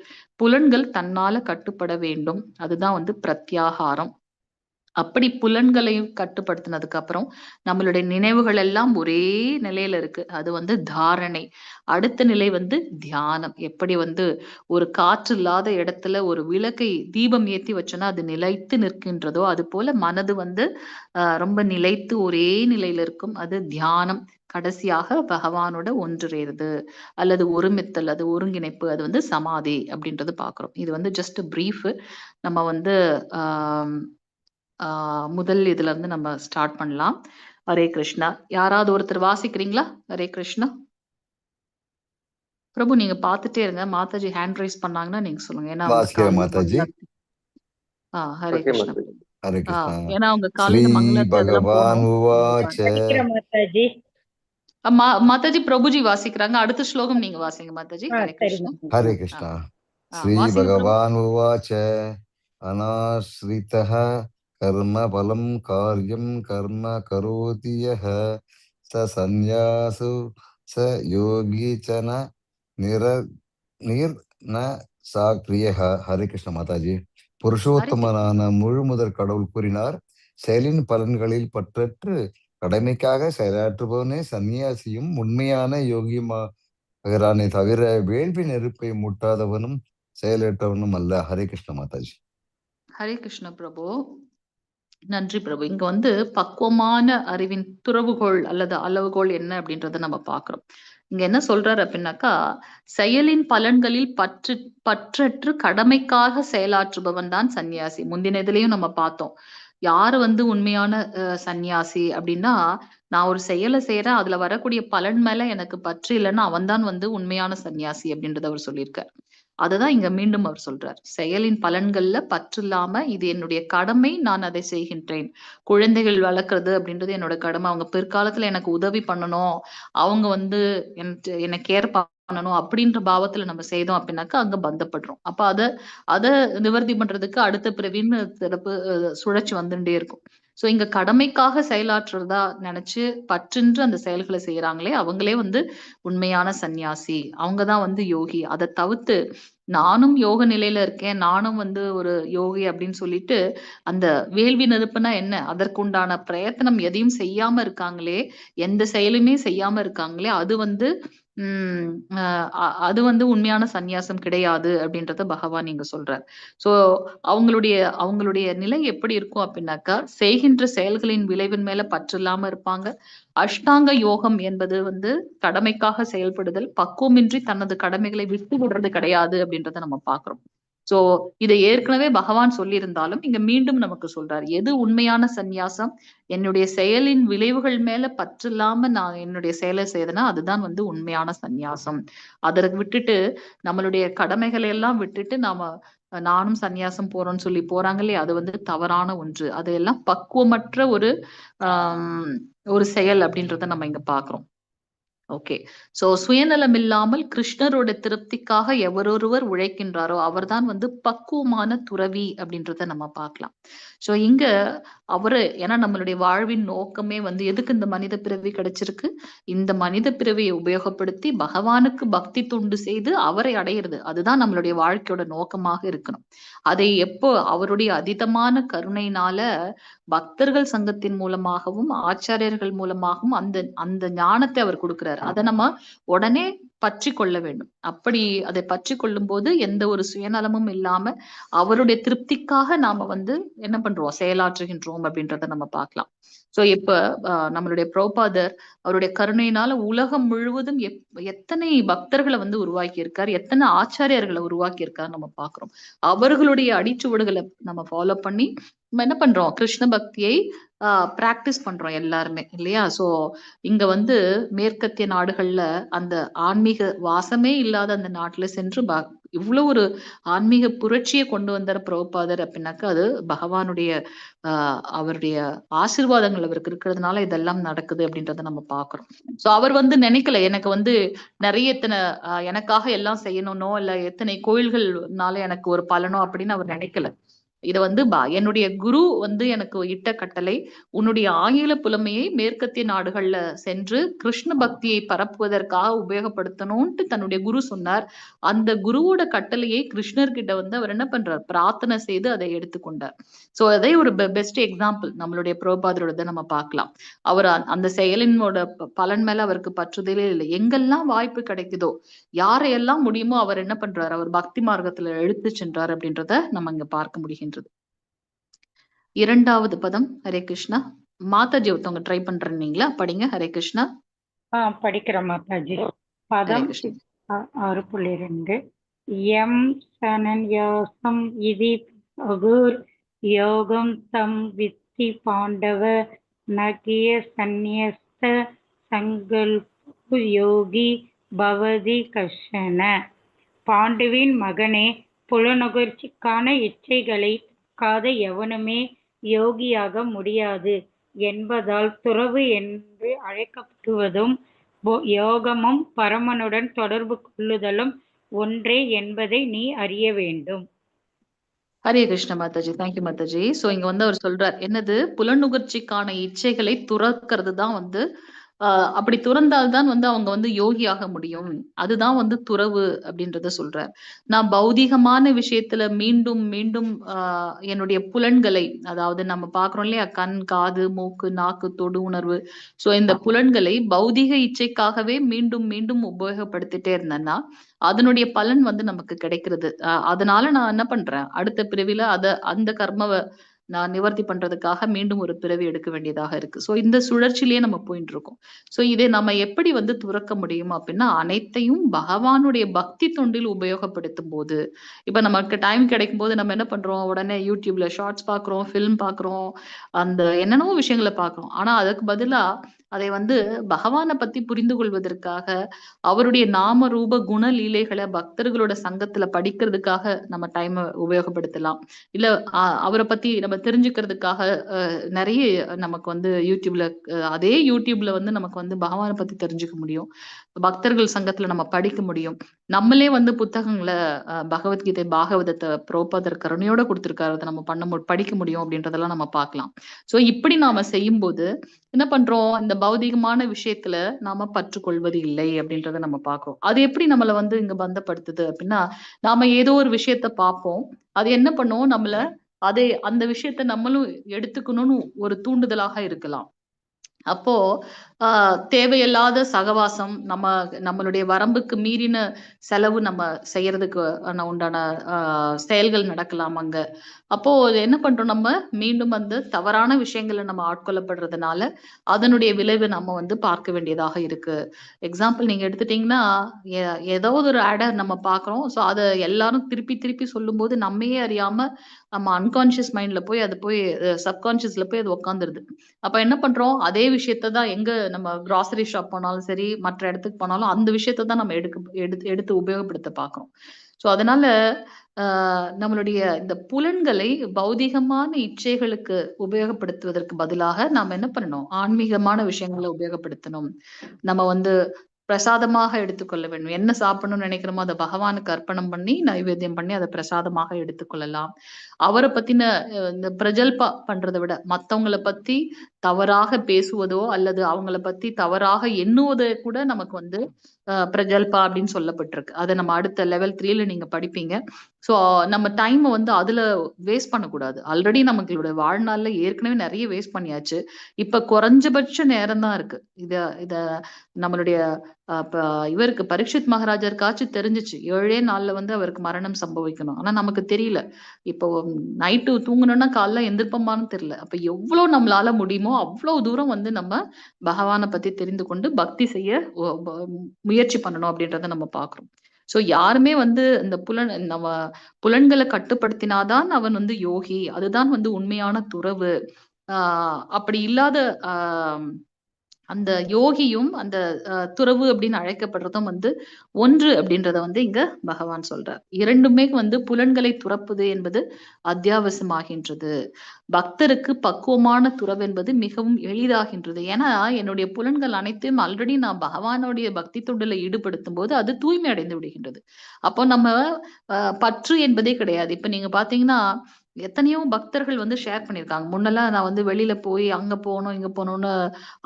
புலன்கள் தன்னால கட்டுப்பட வேண்டும். அதுதான் வந்து பிரத்யாகாரம். அப்படி புலன்களையும் கட்டுப்படுத்தினதுக்கு அப்புறம் நம்மளுடைய நினைவுகள் எல்லாம் ஒரே நிலையில இருக்கு, அது வந்து தாரணை. அடுத்த நிலை வந்து தியானம். எப்படி வந்து ஒரு காற்று இல்லாத இடத்துல ஒரு விளக்கை தீபம் ஏத்தி வச்சோன்னா அது நிலைத்து நிற்கின்றதோ அது போல மனது வந்து ரொம்ப நிலைத்து ஒரே நிலையில இருக்கும், அது தியானம். கடைசியாக பகவானோட ஒன்றுறது அல்லது ஒருமித்தல், அது ஒருங்கிணைப்பு, அது வந்து சமாதி அப்படின்றது பாக்குறோம். இது வந்து ஜஸ்ட் பிரீஃப். நம்ம வந்து முதல் இதுல இருந்து நம்ம ஸ்டார்ட் பண்ணலாம். ஹரே கிருஷ்ணா. யாராவது ஒருத்தர் வாசிக்கிறீங்களா? ஹரே கிருஷ்ணா. பிரபு நீங்க பாத்துட்டே இருங்க, மாதாஜி ஹேண்ட் ரைஸ் பண்ணாங்கன்னா நீங்க சொல்லுங்க. ஏன்னா வாசிக்கிறேன் மாதாஜி. ஹரே கிருஷ்ணா. ஹரே கிருஷ்ணா. ஏன்னா அவங்க ஸ்ரீ காலையில மங்களாத்தி அதெல்லாம் பகவான் உவாச்ச. மாதாஜி. மாதாஜி பிரபுஜி வாசிக்கிறாங்க. அடுத்த ஸ்லோகம் நீங்க வாசிங்க மாதாஜி. ஹரே கிருஷ்ணா. ஹரே கிருஷ்ணா. ஸ்ரீ வாசிங்க பிரபு. பகவான் உவாச்ச அநாஸ்ரிதः கர்ம பலம் காரியம் கர்ம கரோதி யः ச சந்நியாசு ச யோகி ச நிர் ந சாக்ரியः. ஹரே கிருஷ்ண மாதாஜி. புருஷோத்தமனான முழு முதற் கடவுள் கூறினார், செயலின் பலன்களில் பற்றற்று கடமைக்காக செயலாற்றுபவனே சன்னியாசியும் உண்மையான யோகியுமாகிறானே தவிர வேள்வி நெருப்பை மூட்டாதவனும் செயலற்றவனும் அல்ல. ஹரே கிருஷ்ண மாதாஜி. ஹரே கிருஷ்ண பிரபு. நன்றி பிரபு. இங்க வந்து பக்குவமான அறிவின் துறவுகோள் அல்லது அளவுகோள் என்ன அப்படின்றத நம்ம பாக்குறோம். இங்க என்ன சொல்றாரு அப்படின்னாக்கா, செயலின் பலன்களில் பற்றற்று கடமைக்காக செயலாற்றுபவன் தான் சந்நியாசி. முந்தின இதுலயும் நம்ம பார்த்தோம். யாரு வந்து உண்மையான சந்நியாசி அப்படின்னா, நான் ஒரு செயலை செய்யறேன், அதுல வரக்கூடிய பலன் மேல எனக்கு பற்று இல்லைன்னா அவன் தான் வந்து உண்மையான சந்நியாசி அப்படின்றத அவர் சொல்லியிருக்கார். அததான் இங்க மீண்டும் அவர் சொல்றார். செயலின் பலன்கள்ல பற்று இல்லாம இது என்னுடைய கடமை, நான் அதை செய்கின்றேன். குழந்தைகள் வளர்க்கறது அப்படின்றது என்னோட கடமை. அவங்க பிற்காலத்துல எனக்கு உதவி பண்ணணும், அவங்க வந்து என்னை கேர் பண்ணணும் அப்படின்ற பாவத்துல நம்ம செய்தோம் அப்படின்னாக்கா அங்க பந்தப்படுறோம். அப்ப அத நிவர்த்தி பண்றதுக்கு அடுத்த பிறவின்னு சிறப்பு சுழற்சி வந்துட்டே இருக்கும். சோ இங்க கடமைக்காக செயலாற்றுறதா நினைச்சு பற்றின்று அந்த செயல்களை செய்யறாங்களே அவங்களே வந்து உண்மையான சந்நியாசி. அவங்கதான் வந்து யோகி. அதை தவிர்த்து நானும் யோக நிலையில இருக்கேன், நானும் வந்து ஒரு யோகி அப்படின்னு சொல்லிட்டு அந்த வேள்வி நெருப்புனா என்ன, அதற்குண்டான பிரயத்தனம் எதையும் செய்யாம இருக்காங்களே, எந்த செயலுமே செய்யாம இருக்காங்களே, அது வந்து அது வந்து உண்மையான சந்நியாசம் கிடையாது அப்படின்றத பகவான் இங்க சொல்றார். சோ அவங்களுடைய நிலை எப்படி இருக்கும் அப்படின்னாக்கா, செய்கின்ற செயல்களின் விளைவின் மேல பற்று இல்லாம இருப்பாங்க. அஷ்டாங்க யோகம் என்பது வந்து கடமைக்காக செயல்படுதல், பக்குவமின்றி தனது கடமைகளை விட்டு விடுறது கிடையாது அப்படின்றத நம்ம பாக்குறோம். சோ இதை ஏற்கனவே பகவான் சொல்லியிருந்தாலும் இங்க மீண்டும் நமக்கு சொல்றாரு. எது உண்மையான சந்நியாசம், என்னுடைய செயலின் விளைவுகள் மேல பற்று இல்லாம நான் என்னுடைய செயலை செய்தேன்னா அதுதான் வந்து உண்மையான சந்நியாசம். அதற்கு விட்டுட்டு நம்மளுடைய கடமைகளை எல்லாம் விட்டுட்டு நானும் சந்நியாசம் போறோம்னு சொல்லி போறாங்க இல்லையா, அது வந்து தவறான ஒன்று. அதையெல்லாம் பக்குவமற்ற ஒரு செயல் அப்படின்றத நம்ம இங்க பாக்குறோம். ஓகே. சோ சுயநலம் இல்லாமல் கிருஷ்ணரோட திருப்திக்காக எவரொருவர் உழைக்கின்றாரோ அவர்தான் வந்து பக்குவமான துறவி அப்படின்றத நம்ம பார்க்கலாம். சோ இங்க ஏன்னா நம்மளுடைய வாழ்வின் நோக்கமே வந்து எதுக்கு இந்த மனித பிறவி கிடைச்சிருக்கு, இந்த மனித பிறவியை உபயோகப்படுத்தி பகவானுக்கு பக்தி தொண்டு செய்து அவரை அடையிறது, அதுதான் நம்மளுடைய வாழ்க்கையோட நோக்கமாக இருக்கணும். அதை எப்போ அவருடைய அதீதமான கருணையினால பக்தர்கள் சங்கத்தின் மூலமாகவும் ஆச்சாரியர்கள் மூலமாகவும் அந்த அந்த ஞானத்தை அவர் கொடுக்கிறார். அதை நம்ம உடனே பற்றி கொள்ள வேண்டும். அப்படி அதை பற்றி கொள்ளும் போது எந்த ஒரு சுயநலமும் இல்லாம அவருடைய திருப்திக்காக நாம வந்து என்ன பண்றோம், செயலாற்றுகின்றோம் அப்படின்றத நம்ம பார்க்கலாம். சோ இப்ப நம்மளுடைய பிரபுபாதர் அவருடைய கருணையினால உலகம் முழுவதும் எத்தனை பக்தர்களை வந்து உருவாக்கி இருக்காரு, எத்தனை ஆச்சாரியர்களை உருவாக்கி இருக்காரு நம்ம பாக்குறோம். அவர்களுடைய அடிச்சுவடுகளை நம்ம ஃபாலோ பண்ணி நம்ம என்ன பண்றோம், கிருஷ்ண பக்தியை பிராக்டிஸ் பண்றோம் எல்லாருமே இல்லையா. சோ இங்க வந்து மேற்கத்திய நாடுகள்ல அந்த ஆன்மீக வாசமே இல்லாத அந்த நாட்டுல சென்று இவ்வளவு ஒரு ஆன்மீக புரட்சியை கொண்டு வந்தார் பிரபுபாதர் அப்படின்னாக்கா அது பகவானுடைய அவருடைய ஆசீர்வாதங்கள் அவருக்கு இருக்கிறதுனால இதெல்லாம் நடக்குது அப்படின்றத நம்ம பாக்குறோம். சோ அவர் வந்து நினைக்கல எனக்கு வந்து நிறைய எத்தனை எனக்காக எல்லாம் செய்யணும்னோ இல்ல எத்தனை கோயில்கள்னால எனக்கு ஒரு பலனோ அப்படின்னு அவர் நினைக்கல. இத வந்து என்னுடைய குரு வந்து எனக்கு இட்ட கட்டளை, உன்னுடைய ஆங்கில புலமையை மேற்கத்திய நாடுகள்ல சென்று கிருஷ்ண பக்தியை பரப்புவதற்காக உபயோகப்படுத்தணும்ட்டு தன்னுடைய குரு சொன்னார். அந்த குருவோட கட்டளையை கிருஷ்ணர்கிட்ட வந்து அவர் என்ன பண்றார், பிரார்த்தனை செய்து அதை எடுத்துக்கொண்டார். சோ அதே ஒரு பெஸ்ட் எக்ஸாம்பிள் நம்மளுடைய பிரபுபாதரோட நம்ம பார்க்கலாம். அவர் அந்த செயலினோட பலன் மேல அவருக்கு பற்றுதலே இல்லை. எங்கெல்லாம் வாய்ப்பு கிடைக்குதோ யாரையெல்லாம் முடியுமோ அவர் என்ன பண்றாரு, அவர் பக்தி மார்க்கத்துல எடுத்து சென்றார் அப்படின்றத நம்ம இங்க பார்க்க முடிகின்றது. இரண்டாவது பதம். ஹரே கிருஷ்ணா. மாதாஜி ஒருத்தவங்க ட்ரை பண்றீங்களா, படிங்க. ஹரே கிருஷ்ணா. படிக்கிறேன் மாதாஜி. பதம் 6.2 யம் சனன்யாசம் இதி அகுர் யோகம் தம் வித்தி பாண்டவ நகிய சந்நியஸ்த சங்கல்பு யோகி பவதி கஷன. பாண்டுவின் மகனே, புலனுகர்ச்சிக்கான இச்சைகளை காத எவனுமே யோகியாக முடியாது என்பதால் துறவு என்று அழைக்கப்படுவதும் யோகமும் பரமனுடன் தொடர்பு கொள்ளுதலும் ஒன்றே என்பதை நீ அறிய வேண்டும். ஹரே கிருஷ்ண மாதாஜி. தேங்க்யூ மாதாஜி. சோ இங்க வந்து அவர் சொல்றார் என்னது, புலனுகர்ச்சிக்கான இச்சைகளை துறக்கிறது தான் வந்து அப்படி துறந்தால்தான் வந்து அவங்க வந்து யோகியாக முடியும், அதுதான் வந்து துறவு அப்படின்றத சொல்றார். நான் பௌதிகமான விஷயத்துல மீண்டும் மீண்டும் என்னுடைய புலன்களை, அதாவது நம்ம பாக்குறோம் இல்லையா, கண், காது, மூக்கு, நாக்கு, தொடு உணர்வு, சோ இந்த புலன்களை பௌதிக இச்சைக்காகவே மீண்டும் மீண்டும் உபயோகப்படுத்திட்டே இருந்தேன்னா அதனுடைய பலன் வந்து நமக்கு கிடைக்கிறது. அதனால நான் என்ன பண்றேன், அடுத்த பிறவில அந்த கர்மவை நிவர்த்தி பண்றதுக்காக மீண்டும் ஒரு பிறவி எடுக்க வேண்டியதாக இருக்கு. சோ இந்த சுழற்சியிலேயே நம்ம போயிட்டு இருக்கோம். சோ இதை நம்ம எப்படி வந்து துறக்க முடியும் அப்படின்னா, அனைத்தையும் பகவானுடைய பக்தி தொண்டில் உபயோகப்படுத்தும் போது, இப்ப நமக்கு டைம் கிடைக்கும் போது நம்ம என்ன பண்றோம், உடனே யூடியூப்ல ஷார்ட்ஸ் பாக்குறோம், ஃபிலிம் பாக்குறோம், அந்த என்னென்னவோ விஷயங்களை பாக்குறோம். ஆனா அதுக்கு பதிலா அதை வந்து பகவானை பத்தி புரிந்து கொள்வதற்காக, அவருடைய நாம ரூப குண லீலைகளை பக்தர்களோட சங்கத்துல படிக்கிறதுக்காக நம்ம டைமை உபயோகப்படுத்தலாம். இல்ல அவரை பத்தி நம்ம தெரிஞ்சுக்கிறதுக்காக நிறைய நமக்கு வந்து யூடியூப்ல அதே யூடியூப்ல வந்து நமக்கு வந்து பகவானை பத்தி தெரிஞ்சுக்க முடியும். பக்தர்கள் சங்கத்துல நம்ம படிக்க முடியும். நம்மளே வந்து புத்தகங்களை பகவத்கீதை பாகவதத்தை புரோபாதர் கருணையோட கொடுத்திருக்காரு, அதை நம்ம படிக்க முடியும் அப்படின்றதெல்லாம் நம்ம பார்க்கலாம். சோ இப்படி நாம செய்யும்போது என்ன பண்றோம், இந்த பௌதிகமான விஷயத்துல நாம பற்றுக்கொள்வது இல்லை அப்படின்றத நம்ம பார்க்கிறோம். அது எப்படி நம்மளை வந்து இங்க பந்தப்படுத்துது அப்படின்னா, நாம ஏதோ ஒரு விஷயத்த பார்ப்போம், அது என்ன பண்ணும் நம்மள அந்த விஷயத்த நம்மளும் எடுத்துக்கணும்னு ஒரு தூண்டுதலாக இருக்கலாம். அப்போ தேவையில்லாத சகவாசம், நம்மளுடைய வரம்புக்கு மீறின செலவு நம்ம செய்யறதுக்கு உண்டான செயல்கள் நடக்கலாம் அங்க. அப்போ என்ன பண்றோம், நம்ம மீண்டும் வந்து தவறான விஷயங்களை நம்ம ஆட்கொள்ளப்படுறதுனால அதனுடைய விளைவை நம்ம வந்து பார்க்க வேண்டியதாக இருக்கு. எக்ஸாம்பிள் நீங்க எடுத்துட்டீங்கன்னா, ஏதாவது ஒரு ஆடை நம்ம பார்க்கிறோம். ஸோ அதை எல்லாரும் திருப்பி திருப்பி சொல்லும் போது நம்மையே அறியாம நம்ம அன்கான்சியஸ் மைண்ட்ல போய் அது போய் சப்கான்சியஸ்ல போய் அது உட்காந்துருது. அப்ப என்ன பண்றோம், அதே விஷயத்த தான் எங்க நம்ம கிராசரி ஷாப் போனாலும் சரி, மற்ற இடத்துக்கு போனாலும் அந்த விஷயத்த தான் நம்ம எடுத்து உபயோகப்படுத்த பார்க்கிறோம். சோ அதனால நம்மளுடைய இந்த புலன்களை பௌதிகமான இச்சைகளுக்கு உபயோகப்படுத்துவதற்கு பதிலாக நாம என்ன பண்ணணும், ஆன்மீகமான விஷயங்களை உபயோகப்படுத்தணும். நம்ம வந்து பிரசாதமாக எடுத்துக்கொள்ள வேண்டும். என்ன சாப்பிடணும்னு நினைக்கிறோமோ அதை பகவானுக்கு அர்ப்பணம் பண்ணி நைவேத்தியம் பண்ணி அதை பிரசாதமாக எடுத்துக்கொள்ளலாம். அவரை பத்தின இந்த பிரஜல்பா பண்றதை விட மத்தவங்களை பத்தி தவறாக பேசுவதோ அல்லது அவங்கள பத்தி தவறாக எண்ணுவதை கூட நமக்கு வந்து பிரஜல்பா அப்படின்னு சொல்லப்பட்டிருக்கு. அதை நம்ம அடுத்த லெவல் 3ல நீங்க படிப்பீங்க. சோ நம்ம டைம் வந்து அதுல வேஸ்ட் பண்ணக்கூடாது. ஆல்ரெடி நமக்கு வாழ்நாள்ல ஏற்கனவே நிறைய வேஸ்ட் பண்ணியாச்சு. இப்ப குறைஞ்சபட்ச நேரம் தான் இருக்கு. இத நம்மளுடைய இவருக்கு பரீட்சித் மகாராஜருக்காச்சும் தெரிஞ்சிச்சு 7 நாள்ல வந்து அவருக்கு மரணம் சம்பவிக்கணும். ஆனா நமக்கு தெரியல. இப்போ நைட்டு தூங்கணும்னா காலைல எந்திருப்போமான்னு தெரியல. அப்ப எவ்வளவு நம்மளால முடியுமோ அவ்வளவு தூரம் வந்து நம்ம பகவானை பத்தி தெரிந்து கொண்டு பக்தி செய்ய முயற்சி பண்ணணும் அப்படின்றத நம்ம பாக்குறோம். சோ யாருமே வந்து இந்த நம்ம புலன்களை கட்டுப்படுத்தினாதான் அவன் வந்து யோகி, அதுதான் வந்து உண்மையான துறவு. அப்படி இல்லாத அந்த யோகியும் அந்த துறவு அப்படின்னு அழைக்கப்படுறதும் வந்து ஒன்று அப்படின்றத வந்து இங்க பகவான் சொல்றார். இரண்டுமே வந்து புலன்களை துறப்பது என்பது அத்தியாவசியமாகின்றது. பக்தருக்கு பக்குவமான துறவு என்பது மிகவும் எளிதாகின்றது. ஏன்னா என்னுடைய புலன்கள் அனைத்தையும் ஆல்ரெடி நான் பகவானுடைய பக்தி தொண்டுல ஈடுபடுத்தும் போது அது தூய்மை அடைந்து விடுகின்றது. அப்போ நம்ம பற்று என்பதே கிடையாது. இப்ப நீங்க பாத்தீங்கன்னா எத்தனையோ பக்தர்கள் வந்து ஷேர் பண்ணிருக்காங்க. முன்னெல்லாம் நான் வந்து வெளியில போய் அங்க போகணும் இங்க போகணும்னு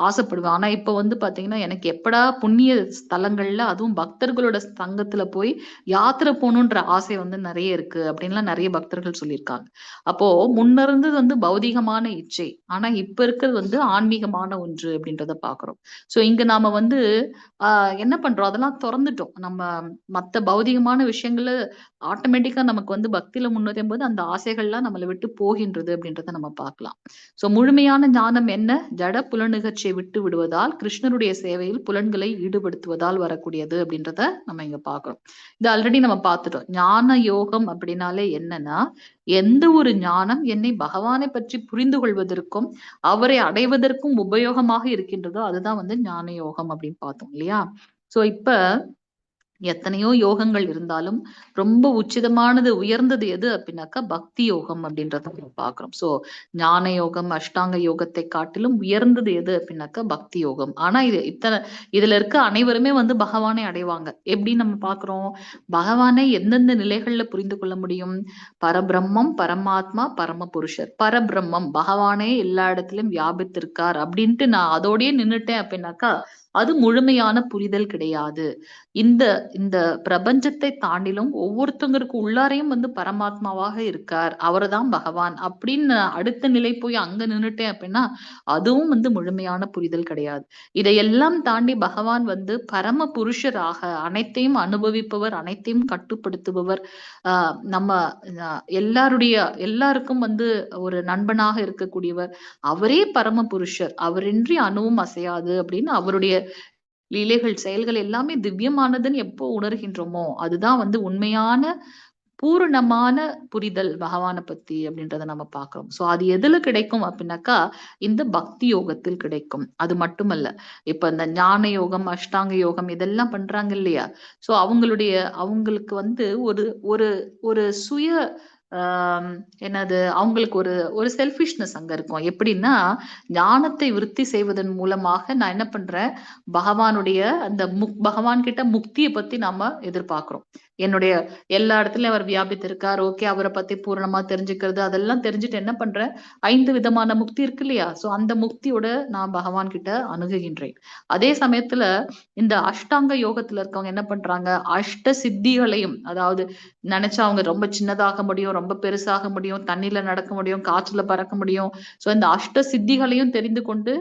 ஆசைப்படுவேன். ஆனா இப்ப வந்து பாத்தீங்கன்னா எனக்கு எப்படா புண்ணிய ஸ்தலங்கள்ல அதுவும் பக்தர்களோட சங்கத்துல போய் யாத்திரை போகணுன்ற ஆசை வந்து நிறைய இருக்கு அப்படின்லாம் நிறைய பக்தர்கள் சொல்லியிருக்காங்க. அப்போ முன்ன இருந்தது வந்து பௌதிகமான இச்சை, ஆனா இப்ப இருக்கிறது வந்து ஆன்மீகமான ஒன்று அப்படின்றத பாக்குறோம். சோ இங்க நாம வந்து என்ன பண்றோம், அதெல்லாம் திறந்துட்டோம். நம்ம மத்த பௌதிகமான விஷயங்கள ஆட்டோமேட்டிக்கா நமக்கு வந்து பக்தியில முன்னேறும் போது அந்த ஆசைகள்லாம் நம்மளை விட்டு போகின்றது அப்படின்றத நம்ம பார்க்கலாம். சோ முழுமையான ஞானம் என்ன, ஜட புலனுகர்ச்சியை விட்டு விடுவதால் கிருஷ்ணருடைய சேவையில் புலன்களை ஈடுபடுத்துவதால் வரக்கூடியது அப்படின்றத நம்ம இங்க பார்க்கிறோம். இது ஆல்ரெடி நம்ம பார்த்துட்டோம். ஞான யோகம் அப்படின்னாலே என்னன்னா, எந்த ஒரு ஞானம் என்னை பகவானை பற்றி புரிந்து கொள்வதற்கும் அவரை அடைவதற்கும் உபயோகமாக இருக்கின்றதோ அதுதான் வந்து ஞான யோகம் அப்படின்னு பார்த்தோம் இல்லையா. சோ இப்ப எத்தனையோ யோகங்கள் இருந்தாலும் ரொம்ப உச்சிதமானது உயர்ந்தது எது அப்படின்னாக்கா பக்தி யோகம் அப்படின்றத நம்ம பாக்குறோம். சோ ஞான யோகம் அஷ்டாங்க யோகத்தை காட்டிலும் உயர்ந்தது எது அப்படின்னாக்கா பக்தி யோகம். ஆனா இதுல இருக்க அனைவருமே வந்து பகவானை அடைவாங்க. எப்படி நம்ம பாக்குறோம், பகவானை எந்தெந்த நிலைகள்ல புரிந்து கொள்ள முடியும், பரபிரம்மம் பரமாத்மா பரம புருஷர். பரபிரம்மம் பகவானே எல்லா இடத்திலும் வியாபித்திருக்கார் அப்படின்ட்டு நான் அதோடயே நின்னுட்டேன் அப்படின்னாக்கா அது முழுமையான புரிதல் கிடையாது. இந்த இந்த பிரபஞ்சத்தை தாண்டிலும் ஒவ்வொருத்தவங்களுக்கு உள்ளாரையும் வந்து பரமாத்மாவாக இருக்கார், அவர்தான் பகவான் அப்படின்னு அடுத்த நிலை போய் அங்க நின்னுட்டேன் அப்படின்னா அதுவும் வந்து முழுமையான புரிதல் கிடையாது. இதையெல்லாம் தாண்டி பகவான் வந்து பரம புருஷராக அனைத்தையும் அனுபவிப்பவர், அனைத்தையும் கட்டுப்படுத்துபவர், நம்ம எல்லாருக்கும் வந்து ஒரு நண்பனாக இருக்கக்கூடியவர், அவரே பரம புருஷர், அவரின்றி அணுவும் அசையாது அப்படின்னு அவருடைய லீலைகள் செயல்கள் எல்லாமே திவ்யமானதுன்னு எப்போ உணர்கின்றோமோ அதுதான் வந்து உண்மையான பூரணமான புரிதல் பகவானை பத்தி அப்படின்றத நம்ம பார்க்கிறோம். சோ அது எதுல கிடைக்கும் அப்படின்னாக்கா இந்த பக்தி யோகத்தில் கிடைக்கும். அது மட்டுமல்ல, இப்ப இந்த ஞான யோகம், அஷ்டாங்க யோகம் இதெல்லாம் பண்றாங்க இல்லையா? சோ அவங்களுக்கு வந்து ஒரு ஒரு ஒரு சுய என்னது அவங்களுக்கு ஒரு ஒரு செல்ஃபிஷ்னஸ் அங்க இருக்கும். எப்படின்னா ஞானத்தை விருத்தி செய்வதன் மூலமாக நான் என்ன பண்றேன், பகவானுடைய அந்த பகவான் கிட்ட முக்தியை பத்தி நாம எதிர்பார்க்கிறோம். என்னுடைய எல்லா இடத்துலயும் அவர் வியாபித்து இருக்கார், ஓகே, அவரை பத்தி பூரணமா தெரிஞ்சுக்கிறது, அதெல்லாம் தெரிஞ்சுட்டு என்ன பண்றேன், 5 விதமான முக்தி இருக்கு இல்லையா? சோ அந்த முக்தியோட நான் பகவான் கிட்ட அணுகுகின்றேன். அதே சமயத்துல இந்த அஷ்டாங்க யோகத்துல இருக்கவங்க என்ன பண்றாங்க, அஷ்ட சித்திகளையும், அதாவது நினைச்சா அவங்க ரொம்ப சின்னதாக முடியும், ரொம்ப பெருசாக முடியும், தண்ணியில நடக்க முடியும், காற்றுல பறக்க முடியும். சோ இந்த அஷ்ட சித்திகளையும் தெரிந்து கொண்டு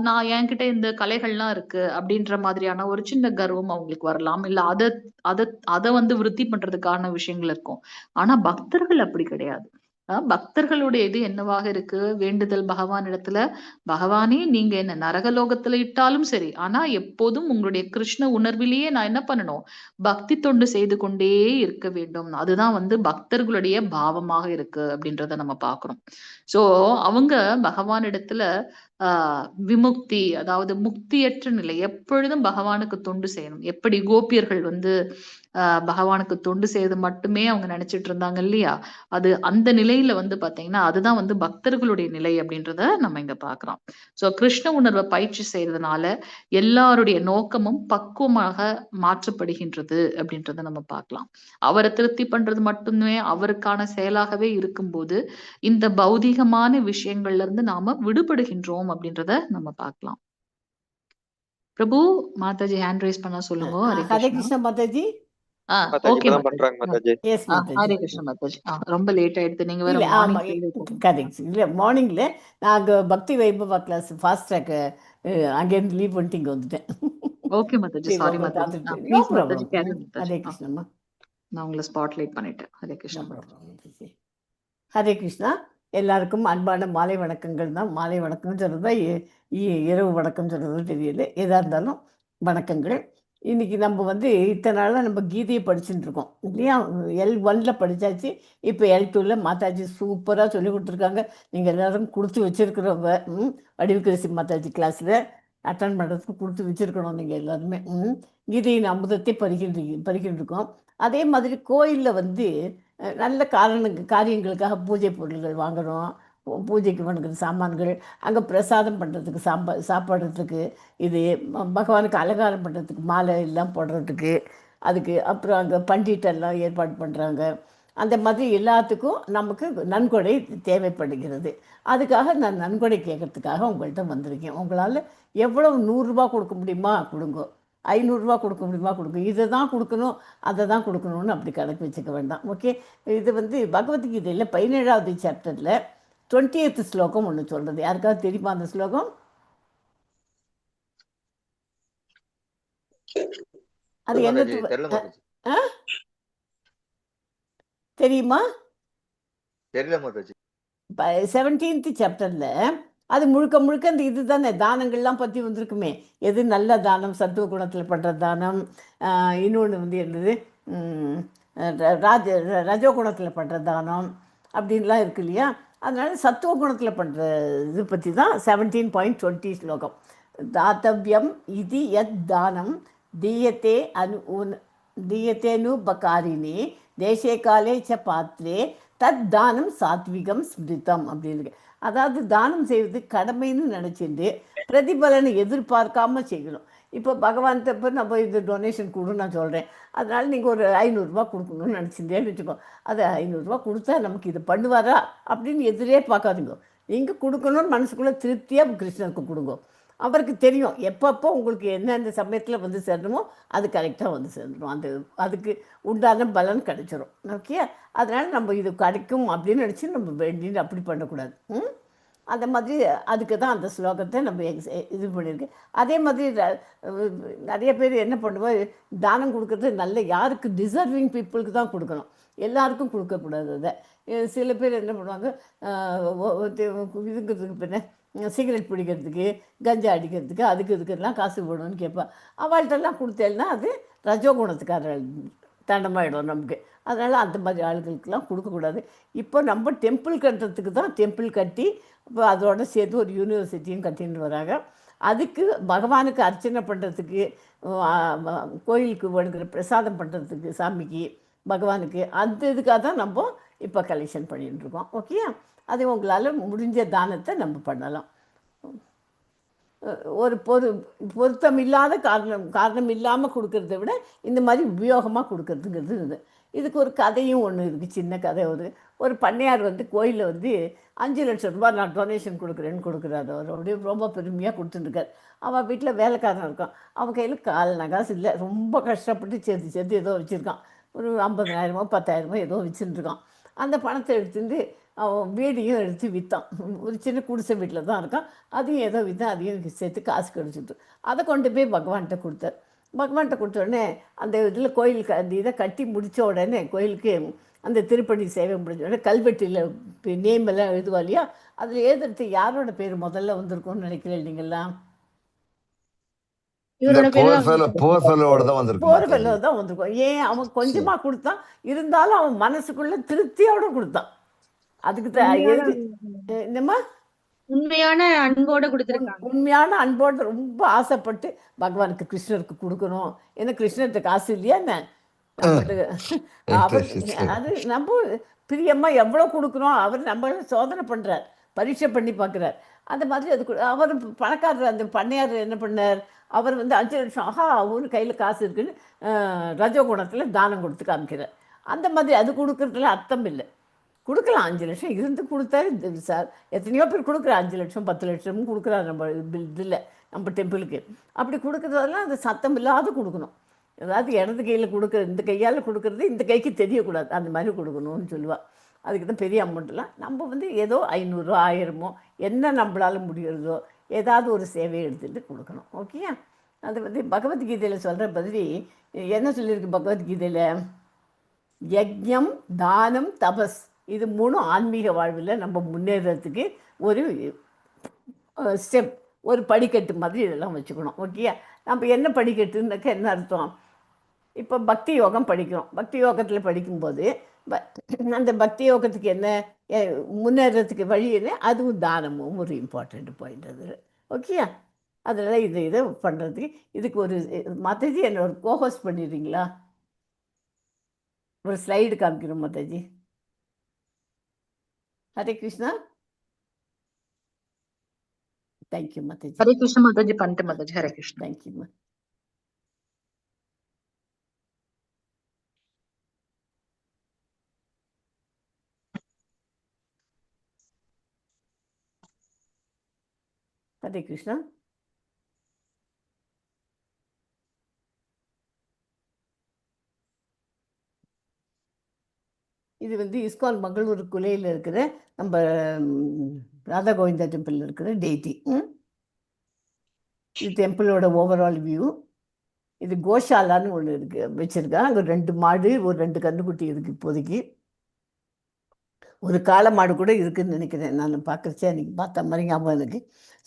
நான் என்கிட்ட இந்த கலைகள்லாம் இருக்கு அப்படின்ற மாதிரியான ஒரு சின்ன கர்வம் அவங்களுக்கு வரலாம். இல்ல அத வந்து விருத்தி பண்றதுக்கான விஷயங்கள் இருக்கும். ஆனா பக்தர்கள் அப்படி கிடையாது. பக்தர்களுடைய இது என்னவாக இருக்கு, வேண்டுதல் பகவான் இடத்துல, பகவானே நீங்க என்ன நரகலோகத்துல இட்டாலும் சரி, ஆனா எப்போதும் உங்களுடைய கிருஷ்ண உணர்விலேயே நான் என்ன பண்ணணும், பக்தி தொண்டு செய்து கொண்டே இருக்க வேண்டும். அதுதான் வந்து பக்தர்களுடைய பாவமாக இருக்கு அப்படின்றத நம்ம பாக்குறோம். சோ அவங்க பகவான் இடத்துல விமுக்தி, அதாவது முக்தியற்ற நிலை, எப்பொழுதும் பகவானுக்கு தொண்டு செய்யணும். எப்படி கோபியர்கள் வந்து பகவானுக்கு தொண்டு செய்வது மட்டுமே அவங்க நினைச்சிட்டு இருந்தாங்க இல்லையா? அது அந்த நிலையில வந்து பாத்தீங்கன்னா அதுதான் வந்து பக்தர்களுடைய நிலை அப்படின்றத நம்ம இங்க பாக்குறோம். சோ கிருஷ்ண உணர்வை பயிற்சி செய்யறதுனால எல்லாருடைய நோக்கமும் பக்குவமாக மாற்றப்படுகின்றது அப்படின்றத நம்ம பார்க்கலாம். அவரை திருப்தி பண்றது மட்டுமே அவருக்கான செயலாகவே இருக்கும்போது இந்த பௌதிகமான விஷயங்கள்ல இருந்து நாம விடுபடுகின்றோம் அப்படின்றத நம்ம பார்க்கலாம். பிரபு, மாதாஜி ஹேண்ட் ரைஸ் பண்ண சொல்லுங்க. ஹரே கிருஷ்ணா மாதாஜி. ஓகே பண்றாங்க மாதாஜி. எஸ் மாதாஜி. ஹரே கிருஷ்ணா மாதாஜி. ரொம்ப லேட் ஆயிடுது, நீங்க வேற இல்ல மார்னிங் கரெக்ட். இல்ல மார்னிங்ல நாங்க Bhakti Vaibhava class fast track அங்கேருந்து லீவ் பண்ணிட்டு இங்க வந்துட்டேன். ஓகே மாதாஜி, சாரி உங்களை மாதாஜி. பார்த்துட்டு no please problem. Mataji, carry Hare Mataji. கிருஷ்ணம்மா. நான் உங்களை ஸ்பாட்லைட் பண்ணிட்டேன். ஹரே நோ கிருஷ்ணா. ப்ராப்ளம் மாதாஜி. ஹரே கிருஷ்ணா. எல்லாருக்கும் அன்பான மாலை வணக்கங்கள் தான். மாலை வணக்கம் சொல்றதா இரவு வணக்கம் சொல்றதா தெரியல. எதா இருந்தாலும் வணக்கங்கள். இன்னைக்கு நம்ம வந்து இத்தனை நாளாக நம்ம கீதையை படிச்சுட்டு இருக்கோம் இல்லையா? L1ல படித்தாச்சு. இப்போ L2ல மாதாஜி சூப்பராக சொல்லி கொடுத்துருக்காங்க. நீங்கள் எல்லாரும் கொடுத்து வச்சிருக்கிறவங்க வடிவுக்கரசி மாதாஜி கிளாஸில் அட்டன் பண்ணுறதுக்கு கொடுத்து வச்சிருக்கணும். நீங்கள் எல்லாருமே கீதையின் அமுதத்தை படிக்கிட்டு இருக்கோம். அதே மாதிரி கோயிலில் வந்து நல்ல காரியங்களுக்காக பூஜை பொருள்கள் வாங்குகிறோம். பூஜைக்கு வேணுங்கிற சாமான்கள், அங்கே பிரசாதம் பண்ணுறதுக்கு சாப்பிட்றதுக்கு, இது பகவானுக்கு அலங்காரம் பண்ணுறதுக்கு மாலை எல்லாம் போடுறதுக்கு, அதுக்கு அப்புறம் அங்கே பண்டிட்டெல்லாம் ஏற்பாடு பண்ணுறாங்க. அந்த மாதிரி எல்லாத்துக்கும் நமக்கு நன்கொடை தேவைப்படுகிறது. அதுக்காக நான் நன்கொடை கேட்கறதுக்காக உங்கள்கிட்ட வந்திருக்கேன். உங்களால் எவ்வளவு 100 ரூபா கொடுக்க முடியுமா கொடுங்க, 500 ரூபா கொடுக்க முடியுமா கொடுங்க. இதை தான் கொடுக்கணும், அதை தான் கொடுக்கணும்னு அப்படி கணக்கு வச்சுக்க வேண்டாம். ஓகே. இது வந்து பகவத்கீதையில் 17வது சாப்டரில் 20th ஸ்லோகம் ஒன்று சொல்கிறது. யாருக்காவது தெரியுமா அந்த ஸ்லோகம்? அது என்ன தெரியுமா? 17th சாப்டரில் அது முழுக்க அந்த இது தானே, தானங்கள்லாம் பற்றி வந்திருக்குமே. எது நல்ல தானம், சத்துவ குணத்தில் பண்ணுற தானம், இன்னொன்று வந்து என்னது ரஜோ குணத்தில் பண்ணுற தானம் அப்படின்லாம் இருக்கு இல்லையா? அதனால் சத்துவ குணத்தில் பண்ணுற இது பற்றி தான் 17.20 ஸ்லோகம். தாத்தவ்யம் இது யத் தானம் தீயத்தேனுபகாரிணி தேசே காலே ச பாத்ரே தத் தானம் சாத்விகம் ஸ்மிருதம் அப்படின்னு. அதாவது தானம் செய்வது கடமைன்னு நினச்சிட்டு பிரதிபலனை எதிர்பார்க்காம செய்யணும். இப்போ பகவான்கிட்ட இப்போ நம்ம இது டொனேஷன் கொடுன்னு நான் சொல்கிறேன். அதனால் நீங்கள் ஒரு 500 ரூபா கொடுக்கணும்னு நினச்சிருந்தேன்னு வச்சுக்கோ. அது 500 ரூபா கொடுத்தா நமக்கு இது பண்ணுவாரா அப்படின்னு எதிரே பார்க்காதுங்க. நீங்கள் கொடுக்கணும்னு மனசுக்குள்ளே திருப்தியாக கிருஷ்ணனுக்கு கொடுங்க. அவருக்கு தெரியும் எப்பப்போ உங்களுக்கு எந்தெந்த சமயத்தில் வந்து சேரணுமோ அது கரெக்டாக வந்து சேர்ந்துடும். அதுக்கு உண்டான பலன் கிடைச்சிரும். ஓகே, அதனால் நம்ம இது கிடைக்கும் அப்படின்னு நினச்சி நம்ம வேண்டின்னு அப்படி பண்ணக்கூடாது. அந்த மாதிரி அதுக்கு தான் அந்த ஸ்லோகத்தை நம்ம இது பண்ணியிருக்கு. அதே மாதிரி நிறைய பேர் என்ன பண்ணுவோம், தானம் கொடுக்குறது நல்ல யாருக்கு டிசர்விங் பீப்புளுக்கு தான் கொடுக்கணும், எல்லாருக்கும் கொடுக்கக்கூடாது. அதை சில பேர் என்ன பண்ணுவாங்க, இதுங்கிறதுக்கு பின்ன சிகரெட் பிடிக்கிறதுக்கு, கஞ்சா அடிக்கிறதுக்கு, அதுக்கு இதுக்கெல்லாம் காசு போடணும்னு கேட்பா. அவள்கிட்டலாம் கொடுத்தேன்னா அது ரஜோகுணத்துக்கார தண்டமாயிடும் நமக்கு. அதனால் அந்த மாதிரி ஆளுகளுக்கெல்லாம் கொடுக்கக்கூடாது. இப்போ நம்ம டெம்பிள் கட்டுறதுக்கு தான் டெம்பிள் கட்டி இப்போ அதோட சேர்த்து ஒரு யூனிவர்சிட்டியும் கட்டின்னு வராங்க. அதுக்கு பகவானுக்கு அர்ச்சனை பண்ணுறதுக்கு, கோயிலுக்கு வேணுங்கிற பிரசாதம் பண்ணுறதுக்கு, சாமிக்கு பகவானுக்கு, அந்த இதுக்காக தான் நம்ம இப்போ கலெக்ஷன் பண்ணிட்டு இருக்கோம். ஓகே, அது உங்களால் முடிஞ்ச தானத்தை நம்ம பண்ணலாம். ஒரு பொருத்தம் இல்லாத காரணம் இல்லாமல் கொடுக்கறத விட இந்த மாதிரி உபயோகமாக கொடுக்கறதுங்கிறது இது. இதுக்கு ஒரு கதையும் ஒன்று இருக்குது, சின்ன கதை. ஒரு பண்ணையார் வந்து கோயிலில் வந்து 5 லட்சம் ரூபாய் நான் டொனேஷன் கொடுக்குறேன்னு கொடுக்குறாரு. அவர் அப்படியே ரொம்ப பெருமையாக கொடுத்துட்டுருக்கார். அவன் வீட்டில் வேலைக்காரன் இருக்கான். அவன் கையில் கால் நகாசு இல்லை, ரொம்ப கஷ்டப்பட்டு சேர்த்து ஏதோ வச்சுருக்கான். ஒரு 50,000 10,000 ஏதோ வச்சுருக்கான். அந்த பணத்தை எடுத்துட்டு அவன் வீடியும் எடுத்து விற்றான். ஒரு சின்ன குடிசை வீட்டில் தான் இருக்கான். அதையும் ஏதோ விற்றான், அதையும் சேர்த்து காசு கிடச்சிட்டு அதை கொண்டு போய் பகவான்கிட்ட கொடுத்தார். பகவான்கிட்ட கொடுத்த உடனே அந்த இதில் கோயிலுக்கு அந்த இதை கட்டி முடித்த உடனே கோயிலுக்கு அந்த திருப்பணி சேவை முடிஞ்ச உடனே கல்வெட்டில் நேமெல்லாம் எழுதுவா இல்லையா, அதில் எழுதுறது யாரோட பேர் முதல்ல வந்திருக்கும்னு நினைக்கிறேன் நீங்கள்லாம்? போர் ஃபெல்லோட தான் வந்திருக்கும். ஏன் அவன் கொஞ்சமாக கொடுத்தான், இருந்தாலும் அவன் மனசுக்குள்ள திருப்தியோட கொடுத்தான். அதுக்கு என்னம்மா உண்மையான அன்போட கொடுத்துருக்காங்க. உண்மையான அன்போடு ரொம்ப ஆசைப்பட்டு பகவானுக்கு கிருஷ்ணருக்கு கொடுக்கணும். ஏன்னா கிருஷ்ணர்கிட்ட காசு இல்லையா என்ன, அவர் அது நம்ம பிரியம்மா எவ்வளோ கொடுக்குறோம், அவர் நம்மள சோதனை பண்ணுறார், பரீட்சை பண்ணி பார்க்குறார். அந்த மாதிரி அது அவர் பணக்காரர் அந்த பண்ணையார் என்ன பண்ணார், அவர் வந்து 5 லட்சம் அவரு கையில் காசு இருக்குன்னு ரஜோகுணத்தில் தானம் கொடுத்து காமிக்கிறார். அந்த மாதிரி அது கொடுக்குறதுல அர்த்தம் இல்லை. கொடுக்கலாம், 5 லட்சம் இருந்து கொடுத்தாரு சார். எத்தனையோ பேர் கொடுக்குற 5 லட்சம் 10 லட்சமும் கொடுக்குறாரு நம்ம இதில் நம்ம டெம்பிளுக்கு. அப்படி கொடுக்குறதெல்லாம் அது சத்தம் இல்லாத கொடுக்கணும். அதாவது இடது கையில் கொடுக்குற, இந்த கையால் கொடுக்குறது இந்த கைக்கு தெரியக்கூடாது, அந்த மாதிரி கொடுக்கணும்னு சொல்லுவாள். அதுக்கு தான் பெரிய அமௌண்ட்லாம் நம்ம வந்து ஏதோ 500 1000 என்ன நம்மளால் முடிகிறதோ ஏதாவது ஒரு சேவையை எடுத்துகிட்டு கொடுக்கணும். ஓகே, அது வந்து பகவத்கீதையில் சொல்கிற பதில் என்ன சொல்லியிருக்கு பகவத்கீதையில், யஜ்ஞம் தானம் தபஸ், இது 3 ஆன்மீக வாழ்வில் நம்ம முன்னேறதுக்கு ஒரு ஸ்டெப், ஒரு படிக்கட்டு மாதிரி இதெல்லாம் வச்சுக்கணும். ஓகே, நம்ம என்ன படிக்கட்டுன்னாக்க என்ன அர்த்தம், இப்போ பக்தி யோகம் படிக்கிறோம். பக்தி யோகத்தில் படிக்கும்போது அந்த பக்தி யோகத்துக்கு என்ன முன்னேறதுக்கு வழி என்ன, அதுவும் தானமும் ஒரு இம்பார்ட்டண்ட் பாயிண்ட் அது. ஓகே, அதனால் இதை பண்ணுறதுக்கு இதுக்கு ஒரு மாதாஜி என்ன ஒரு கோஹோஸ்ட் பண்ணிடுறீங்களா? ஒரு ஸ்லைடு காமிக்கிறோம் மாதாஜி. ஹரே கிருஷ்ணா. தேங்க்யூ மாதாஜி. ஹரே கிருஷ்ண மாதாஜி. பண்ணிட்டு மாதாஜி. ஹரே கிருஷ்ணா. தேங்க்யூ. ஹரே கிருஷ்ணா. இது வந்து இஸ்கான் மங்களூர் குலையில் இருக்கிற நம்ம ராதா கோவிந்தா டெம்பிள் இருக்கிற டெய்டி. இது டெம்பிளோட ஓவரால் வியூ. இது கோஷாலான்னு ஒன்று இருக்குது வச்சுருக்கேன். அங்கே 2 மாடு ஒரு 2 கன்றுக்குட்டி இருக்குது. இப்போதைக்கு ஒரு காளை மாடு கூட இருக்குதுன்னு நினைக்கிறேன், நான் பார்க்குறச்சே அன்றைக்கி பார்த்த மாதிரி ஞாபகம் எனக்கு.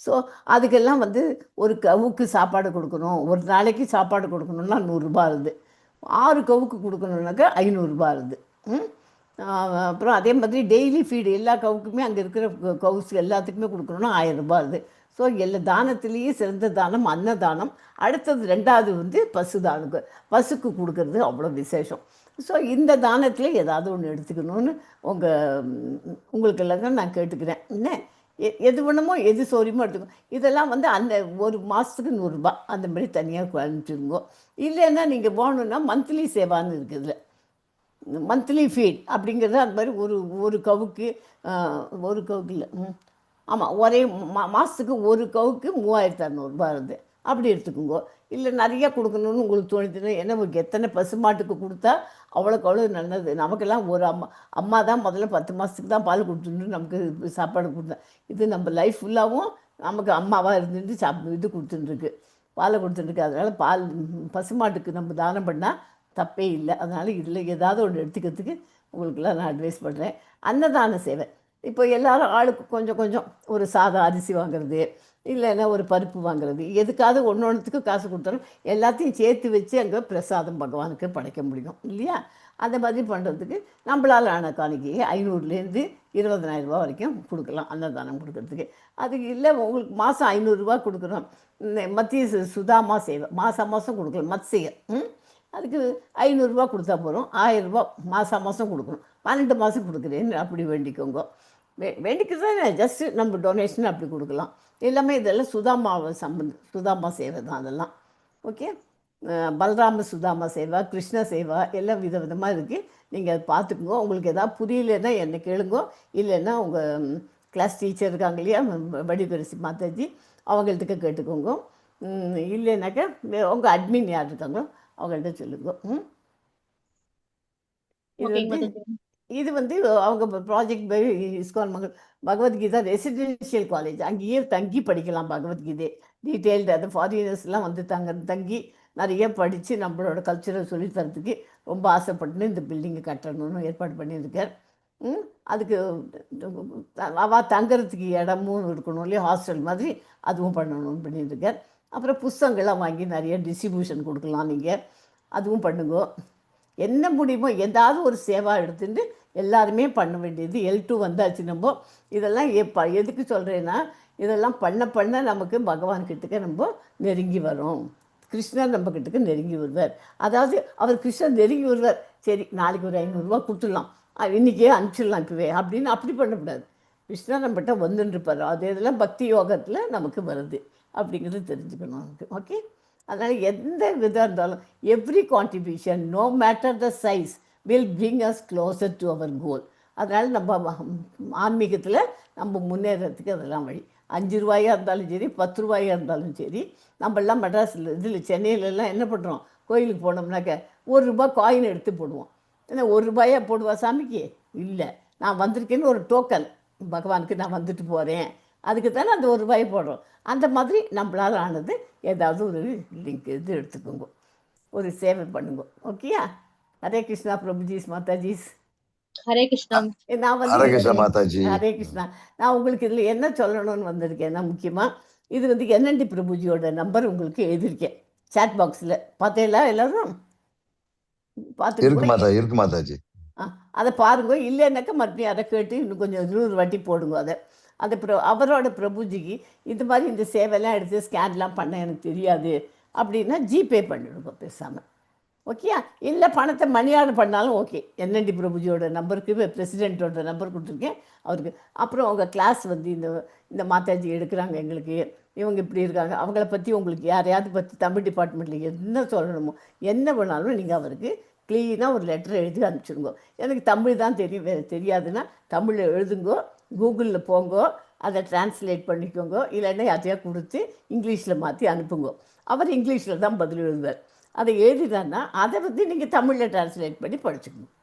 ஸோ அதுக்கெல்லாம் வந்து ஒரு கவுக்கு சாப்பாடு கொடுக்கணும், ஒரு நாளைக்கு சாப்பாடு கொடுக்கணுன்னா 100 ரூபா இருக்குது. 6 கவுக்கு கொடுக்கணுன்னாக்கா 500 ரூபா இருக்குது. அப்புறம் அதே மாதிரி டெய்லி ஃபீடு எல்லா கவுக்குமே அங்கே இருக்கிற கவுஸ் எல்லாத்துக்குமே கொடுக்கணுன்னா 1000 ரூபா இருக்குது. ஸோ எல்லா தானத்திலேயே சிறந்த தானம் அன்னதானம். அடுத்தது 2வது வந்து பசுக்கு கொடுக்கறது அவ்வளோ விசேஷம். ஸோ இந்த தானத்தில் ஏதாவது ஒன்று எடுத்துக்கணும்னு உங்களுக்கு எல்லாம் நான் கேட்டுக்கிறேன். என்ன எது வேணுமோ எது சௌரியமோ எடுத்துக்கணும். இதெல்லாம் வந்து அந்த ஒரு மாதத்துக்கு 100 ரூபா அந்த மாதிரி தனியாக அனுப்பிச்சுருங்கோ. இல்லைன்னா நீங்கள் போகணுன்னா மந்த்லி சேவான்னு இருக்குது, மந்த்லி ஃபீட் அப்படிங்கிறது. அந்த மாதிரி ஒரு கவுக்கு இல்லை ஆமாம், ஒரே மாதத்துக்கு ஒரு கவுக்கு 3600 வருது. அப்படி எடுத்துக்கோங்க. இல்லை நிறையா கொடுக்கணும்னு உங்களுக்கு தோணுதுன்னா, ஏன்னா உங்களுக்கு எத்தனை பசுமாட்டுக்கு கொடுத்தா அவ்வளோக்கு அவ்வளோ நல்லது. நமக்கெல்லாம் ஒரு அம்மா தான் முதல்ல 10 மாதத்துக்கு தான் பால் கொடுத்துட்டு நமக்கு சாப்பாடு கொடுத்தா. இது நம்ம லைஃப் ஃபுல்லாகவும் நமக்கு அம்மாவாக இருந்துட்டு இது கொடுத்துட்டுருக்கு, பாலை கொடுத்துட்டுருக்கு. அதனால் பசுமாட்டுக்கு நம்ம தானம் பண்ணால் தப்பே இல்லை. அதனால் இதில் ஏதாவது ஒன்று எடுத்துக்கிறதுக்கு உங்களுக்கெல்லாம் நான் அட்வைஸ் பண்ணுறேன். அன்னதான சேவை, இப்போ எல்லாரும் ஆளுக்கு கொஞ்சம் கொஞ்சம் ஒரு சாதம் அரிசி வாங்குறது, இல்லைன்னா ஒரு பருப்பு வாங்குறது, எதுக்காவது ஒன்றுத்துக்கு காசு கொடுத்தாலும் எல்லாத்தையும் சேர்த்து வச்சு அங்கே பிரசாதம் பகவானுக்கு படைக்க முடியும் இல்லையா? அந்த மாதிரி பண்ணுறதுக்கு நம்மளால் ஆன காணிக்கையை 500லேருந்து 20,000 ரூபா வரைக்கும் கொடுக்கலாம் அன்னதானம் கொடுக்கறதுக்கு. அதுக்கு இல்லை உங்களுக்கு மாதம் 500 ரூபா கொடுக்குறோம், மத்திய சுதாமா சேவை மாதம் கொடுக்கலாம், மத்சிய அதுக்கு 500 ரூபா கொடுத்தா போகிறோம். 1000 ரூபா மாதம் கொடுக்கணும். 12 மாதம் கொடுக்குறேன்னு அப்படி வேண்டிக்கோங்க. வேண்டிக்கிறது ஜஸ்ட்டு நம்ம டொனேஷன் அப்படி கொடுக்கலாம். எல்லாமே இதெல்லாம் சுதாமா சேவை தான் அதெல்லாம். ஓகே, பலராம சுதாமா சேவா, கிருஷ்ண சேவா எல்லாம் விதவிதமாக இருக்குது. நீங்கள் அதை பார்த்துக்குங்க. உங்களுக்கு எதாவது புரியலன்னா என்னை கேளுங்க, இல்லைன்னா உங்கள் கிளாஸ் டீச்சர் இருக்காங்க இல்லையா, வடிபெருசி மாதாஜி, அவங்கள்ட்ட கேட்டுக்கோங்க. இல்லைன்னாக்கா உங்கள் அட்மின் யார் இருக்காங்களோ அவங்கள்ட்ட சொல்லுங்க. இது வந்து அவங்க project by ISKCON Bhagavad Gita residential college, அங்கேயே தங்கி படிக்கலாம் பகவத்கீதை டீட்டெயில்டு. அது ஃபாரினர்ஸ்லாம் வந்து தங்கி நிறைய படித்து நம்மளோட கல்ச்சரை சொல்லித்தரத்துக்கு ரொம்ப ஆசைப்பட்டுன்னு இந்த பில்டிங்கை கட்டணும்னு ஏற்பாடு பண்ணியிருக்கார். அதுக்கு அவள் தங்குறதுக்கு இடமும் இருக்கணும் இல்லையா, ஹாஸ்டல் மாதிரி அதுவும் பண்ணணும்னு பண்ணியிருக்கார். அப்புறம் புஸ்தகங்கள்லாம் வாங்கி நிறைய டிஸ்ட்ரிபியூஷன் கொடுக்கலாம், நீங்கள் அதுவும் பண்ணுங்க. என்ன முடியுமோ ஏதாவது ஒரு சேவா எடுத்துட்டு எல்லாருமே பண்ண வேண்டியது. L2 வந்தாச்சு நம்ம. இதெல்லாம் எதுக்கு சொல்கிறேன்னா, இதெல்லாம் பண்ண நமக்கு பகவான் கிட்டக்க நம்ம நெருங்கி வரோம். கிருஷ்ணர் நம்ம கிட்டக்க நெருங்கி வருவார். அதாவது அவர் கிருஷ்ணர் நெருங்கி வருவார், சரி நாளைக்கு ஒரு 500 ரூபா கொடுத்துடலாம், இன்றைக்கே அனுப்பிச்சிடலாம் இப்போவே அப்படின்னு அப்படி பண்ணக்கூடாது. கிருஷ்ணர் நம்மகிட்ட வந்துருப்பார். அது இதெல்லாம் பக்தி யோகத்தில் நமக்கு வருது அப்படிங்கிறது தெரிஞ்சுக்கணும் நமக்கு. ஓகே, அதனால் எந்த விதம் இருந்தாலும் every contribution no matter the size will bring us closer to our goal. அதனால் நம்ம ஆன்மீகத்தில் நம்ம முன்னேறதுக்கு அதெல்லாம் வழி. 5 ரூபாயாக இருந்தாலும் சரி, 10 ரூபாயாக இருந்தாலும் சரி. நம்மளாம் மெட்ராஸில் சென்னையிலலாம் என்ன பண்ணுறோம், கோயிலுக்கு போனோம்னாக்க 1 ரூபா காயின் எடுத்து போடுவோம். ஏன்னா 1 ரூபாயா போடுவா சாமிக்கு? இல்லை, நான் வந்திருக்கேன்னு ஒரு டோக்கன், பகவானுக்கு நான் வந்துட்டு போகிறேன், அதுக்கு தானே அந்த 1 ரூபாயை போடுறோம். அந்த மாதிரி நம்மளால் ஆனது ஏதாவது ஒரு லிங்க் இது எடுத்துக்கோங்க, ஒரு சேவை பண்ணுங்க. ஓகேயா? ஹரே கிருஷ்ணா பிரபுஜீஸ் மாதாஜீஸ். ஹரே கிருஷ்ணா. நான் ஹரே கிருஷ்ணா வந்து மாதாஜி. ஹரே கிருஷ்ணா. நான் உங்களுக்கு இதில் என்ன சொல்லணும்னு வந்திருக்கேன்னா, முக்கியமாக இது வந்து NND பிரபுஜியோட நம்பர் உங்களுக்கு எழுதியிருக்கேன் சாட் பாக்ஸில். பார்த்தீங்களா எல்லாரும்? பார்த்துக்கோங்க. இருக்கு மாதாஜி. அதை பாருங்க. இல்லைன்னாக்கா மறுபடியும் அதை கேட்டு இன்னும் கொஞ்சம் 100 வாட்டி போடுங்க. அது அவரோட பிரபுஜிக்கு இந்த மாதிரி இந்த சேவைலாம் எடுத்து ஸ்கேன்லாம் பண்ண எனக்கு தெரியாது அப்படின்னா ஜிபே பண்ணிவிடுங்க பேசாமல். ஓகேயா? இல்லை பணத்தை மணி ஆர்டர் பண்ணாலும் ஓகே. NND பிரபுஜியோட நம்பருக்கு பிரசிடெண்ட்டோட நம்பர் கொடுத்துருக்கேன் அவருக்கு. அப்புறம் அவங்க கிளாஸ் வந்து இந்த மாதாஜி எடுக்கிறாங்க எங்களுக்கு, இவங்க இப்படி இருக்காங்க, அவங்கள பற்றி உங்களுக்கு யாரையாவது பற்றி தமிழ் டிபார்ட்மெண்ட்டில் என்ன சொல்லணுமோ என்ன வேணாலும் நீங்கள் அவருக்கு க்ளீனாக ஒரு லெட்டர் எழுதி அனுப்பிச்சிடுங்க. எனக்கு தமிழ் தான் தெரியும், வேறு தெரியாதுன்னா தமிழில் எழுதுங்கோ, கூகுளில் போங்கோ, அதை டிரான்ஸ்லேட் பண்ணிக்கோங்க, இல்லைன்னா யாத்தையா கொடுத்து இங்கிலீஷில் மாற்றி அனுப்புங்க. அவர் இங்கிலீஷில் தான் பதில் எழுதுவார். அதை எழுதிட்டான்னா அதை வந்து நீங்கள் தமிழில் டிரான்ஸ்லேட் பண்ணி படிச்சுக்கணும்.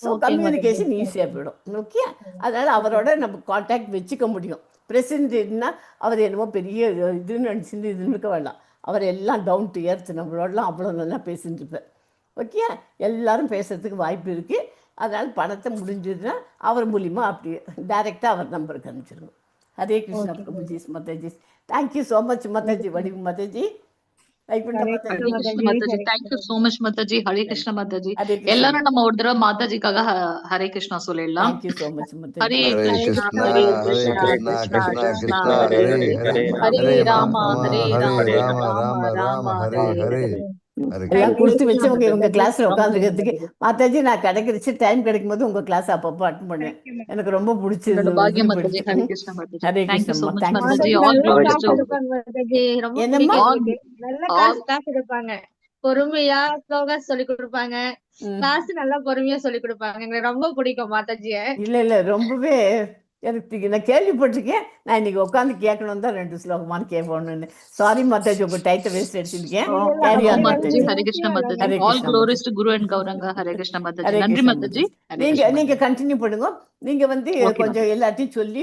ஸோ கம்யூனிகேஷன் ஈஸியாக போயிடும். ஓகே, அதனால் அவரோட நம்ம கான்டாக்ட் வச்சுக்க முடியும். பிரசிடென்ட்னா அவர் என்னமோ பெரிய இதுன்னு நினச்சிட்டு இதுன்னு இருக்க வேண்டாம். அவர் எல்லாம் டவுன் டு எர்த், நம்மளோடலாம் அவ்வளோ நல்லா பேசிட்டு இருப்பார். ஓகே, எல்லாரும் பேசுறதுக்கு வாய்ப்பு இருக்குது. அதனால் பணத்தை முடிஞ்சதுன்னா அவர் மூலிமா அப்படி டைரெக்டாக அவர் நம்பருக்கு அனுப்பிச்சிருங்க. Hare Krishna Prabhujis Mataji. Thank you so much Mataji, Vadivu Mataji. Thank you so much Mataji. Hare Krishna Mataji. எல்லாரும் நம்ம ஒரு தடவை மாதாஜிக்காக ஹரே கிருஷ்ணா சொல்லிடலாம். Thank you so much Mataji. Hare Hare Krishna Krishna Hare Hare Krishna Krishna Krishna Krishna Krishna Hare Hare Hare Hare Hare Rama Rama Hare Hare Rama Rama Rama Rama Rama Rama Hare Hare Hare Hare. எல்லாம் கொடுத்து வச்சவங்க இவங்க கிளாஸில் உட்காந்துருக்கிறதுக்கு. மாதாஜி நான் கிடைக்கிறச்சு டைம் கிடைக்கும் போது உங்கள் கிளாஸ் அப்பப்போ அட்டன் பண்ணுவேன். எனக்கு ரொம்ப பிடிச்சது. பாக்கியம் Mataji. Hare Krishna Mataji. Hare thank you so Krishna. Much Mataji. Mataji all நல்ல க்ளோரி கிளாஸ் டு எடுப்பாங்க மாதாஜி. ரொம்ப என்னம்மா? பிடிக்கும் எங்களுக்கு. நல்ல கிளாஸ் எடுப்பாங்க. பொறுமையா ஸ்லோகா சொல்லி கொடுப்பாங்க. கிளாஸ் நல்லா பொறுமையா சொல்லி கொடுப்பாங்க. எங்களுக்கு ரொம்ப பிடிக்கும் மாதாஜிய. இல்லை ரொம்பவே எனக்கு நான் கேள்விப்பட்டிருக்கேன். நான் இன்னைக்கு உட்காந்து கேட்கணும் தான் 2 ஸ்லோகமானு கேட்போம்னு. சாரி மாதாஜி, உங்க டைத்தை வேஸ்ட் எடுத்துருக்கேன். Carry on Mataji. Mataji. Hare Krishna Mataji. Hare all Krishna glories Mataji. To guru and Gauranga. Hare Krishna Mataji. Hare நன்றி கிருஷ்ணா மாதாஜி. மாதாஜி. ஹரே நீங்க கிருஷ்ண நீங்க மாதாஜி. கண்டினியூ பண்ணுங்க. நீங்க வந்து ஓகே கொஞ்சம் மாதாஜி. எல்லாத்தையும் சொல்லி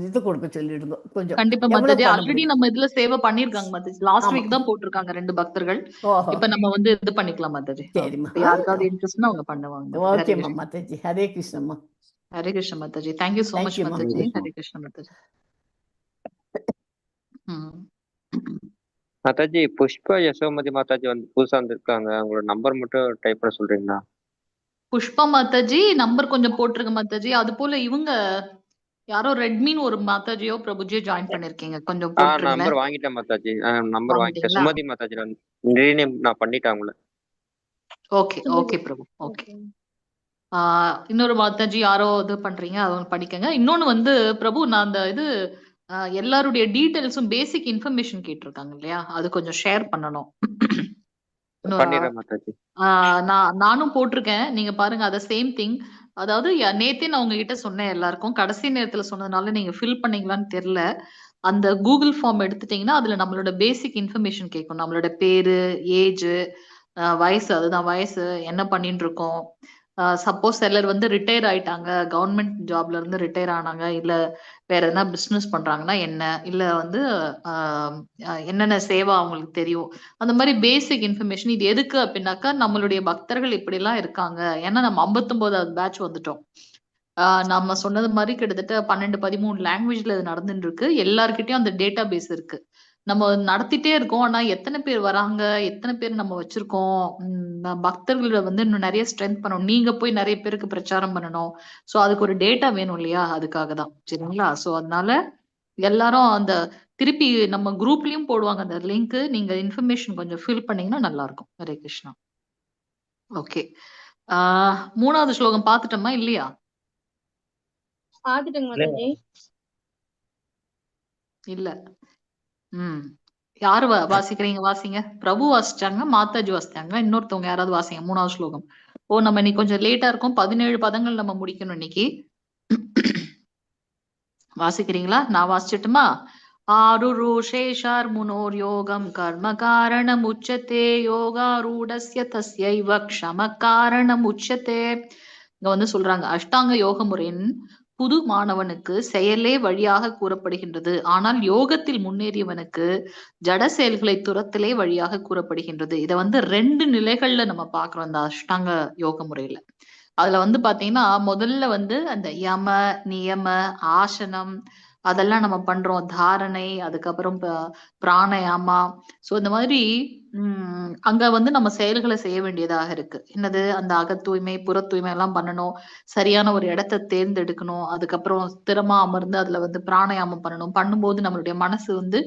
இது கொடுக்க சொல்லிடுங்க. கொஞ்சம் கண்டிப்பா எவ்வளவு மாதாஜி. பண்ண ஆல்ரெடி முடியும். நம்ம இதுல சேவை பண்ணிருக்காங்க மாதாஜி. லாஸ்ட் ஆமா. வீக் தான் போட்டிருக்காங்க 2 பக்தர்கள். ஓஹோ, இப்ப நம்ம வந்து இது பண்ணிக்கலாம் மாதாஜி. சரிம்மா. இப்ப யாருக்காவது இன்ட்ரெஸ்ட்னா அவங்க பண்ணுவாங்க மாதாஜி. ஹரே ஓகேம்மா Krishna. Mataji. Hare Krishnamma. Hare Krishna Mataji. Thank you so much தேங்க்யூம்மா. மாதாஜி. கிருஷ்ணா. ஹரே கிருஷ்ண மாதாஜி. மாதாஜி, புஷ்பா யசோமதி மாதாஜி வந்து புதுசா வந்திருக்காங்க. அவங்களோட நம்பர் மட்டும் டைப் பண்ண சொல்றீங்களா? புஷ்பா மாதாஜி நம்பர் கொஞ்சம் போட்டிருங்க மாதாஜி. அது போல இவங்க யாரோ ரெட்மின்னு ஒரு மாதாஜியோ பிரபுஜியோ ஜாயின் பண்ணிருக்கீங்க, கொஞ்சம் போட்டுருங்களேன். நம்பர் வாங்கிட்டேன் மாதாஜி. நம்பர் வாங்கிட்டேன். வாங்கிட்டீங்களா? சுமதி மாதாஜி ரீநேம் நான் பண்ணிட்டேன் அவங்கள. ஓகே ஓகே பிரபு. ஓகே. இன்னொரு மாதாஜி யாரோ இது பண்றீங்க, அதை படிக்கங்க. இன்னொன்னு வந்து பிரபு, நான் அந்த இது எல்லாருடைய டீடைல்ஸும் பேசிக் இன்ஃபர்மேஷன் கேட்டிருக்காங்க இல்லையா, அது கொஞ்சம் ஷேர் பண்ணணும். பண்ணிடுறேன் மாதாஜி. நானும் போட்டிருக்கேன், நீங்க பாருங்க. அத சேம் திங். அதாவது நேத்தே நான் உங்ககிட்ட சொன்னேன் எல்லாருக்கும், கடைசி நேரத்துல சொன்னதுனால நீங்க ஃபில் பண்ணீங்களான்னு தெரியல. அந்த கூகுள் ஃபார்ம் எடுத்துட்டீங்கன்னா அதுல நம்மளோட பேசிக் இன்ஃபர்மேஷன் கேட்கும். நம்மளோட பேரு, ஏஜ், வயசு, அதுதான் வயசு, என்ன பண்ணிட்டு இருக்கோம். சப்போஸ் சிலர் வந்து ரிட்டையர் ஆயிட்டாங்க, கவர்மெண்ட் ஜாப்ல இருந்து ரிட்டையர் ஆனாங்க, இல்ல வேற எதனா பிசினஸ் பண்றாங்கன்னா என்ன, இல்ல வந்து என்னென்ன சேவா அவங்களுக்கு தெரியும், அந்த மாதிரி பேசிக் இன்ஃபர்மேஷன். இது எதுக்கு அப்படின்னாக்கா, நம்மளுடைய பக்தர்கள் இப்படி எல்லாம் இருக்காங்க. ஏன்னா நம்ம 59வது பேட்ச் வந்துட்டோம். நம்ம சொன்னது மாதிரி கிட்டத்தட்ட 12, 13 லாங்குவேஜ்ல இது நடந்துட்டு இருக்கு. எல்லார்கிட்டயும் அந்த டேட்டா பேஸ் இருக்கு. நம்ம நடத்திட்டே இருக்கோம். ஆனா எத்தனை பேர் வராங்க, எத்தனை பேர் நம்ம வச்சிருக்கோம், பக்தர்களை வந்து இன்னும் நிறைய ஸ்ட்ரென்த் பண்ணணும். நீங்க போய் நிறைய பேருக்கு பிரச்சாரம் பண்ணணும். சோ அதுக்கு ஒரு டேட்டா வேணும் இல்லையா, அதுக்காக தான். சரிங்களா? சோ அதனால எல்லாரும் அந்த திருப்பி நம்ம குரூப்லயும் போடுவாங்க அந்த லிங்க். நீங்க இன்ஃபர்மேஷன் கொஞ்சம் ஃபில் பண்ணீங்கன்னா நல்லா இருக்கும். ஹரே கிருஷ்ணா. ஓகே. 3வது ஸ்லோகம் பாத்துட்டோமா இல்லையா? பாத்துட்டேங்க மாதாஜி. இல்ல. யாரு வாசிக்கிறீங்க? வாசிங்க. பிரபு வாசிச்சாங்க, மாதாஜி வாசிச்சாங்க. இன்னொருத்தவங்க யாராவது வாசிங்க 3வது ஸ்லோகம். நம்ம இன்னைக்கு கொஞ்சம் லேட்டா இருக்கும். 17 பதங்கள் நம்ம முடிக்கணும் இன்னைக்கு. வாசிக்கிறீங்களா? நான் வாசிச்சுட்டுமா? ஆருருஷேஷார் முனோர் யோகம் கர்ம காரணம் உச்சதே யோகாரூடஸ்ய தஸ்யைவ க்ஷம காரணம் உச்சதே. இங்க வந்து சொல்றாங்க, அஷ்டாங்க யோக முறையின் புது மாணவனுக்கு செயலே வழியாக கூறப்படுகின்றது. ஆனால் யோகத்தில் முன்னேறியவனுக்கு ஜட செயல்களை துரத்தலே வழியாக கூறப்படுகின்றது. இத வந்து 2 நிலைகள்ல நம்ம பாக்குறோம் இந்த அஷ்டாங்க யோக முறையில. அதுல வந்து பாத்தீங்கன்னா, முதல்ல வந்து அந்த யம, நியம, ஆசனம் அதெல்லாம் நம்ம பண்றோம். தாரணை, அதுக்கப்புறம் பிராணயாமா. சோ இந்த மாதிரி அங்க வந்து நம்ம செயல்களை செய்ய வேண்டியதாக இருக்கு. என்னது, அந்த அக தூய்மை, புற தூய்மை எல்லாம் பண்ணணும். சரியான ஒரு இடத்தை தேர்ந்தெடுக்கணும். அதுக்கப்புறம் ஸ்திரமா அமர்ந்து அதுல வந்து பிராணயாமம் பண்ணணும். பண்ணும்போது நம்மளுடைய மனசு வந்து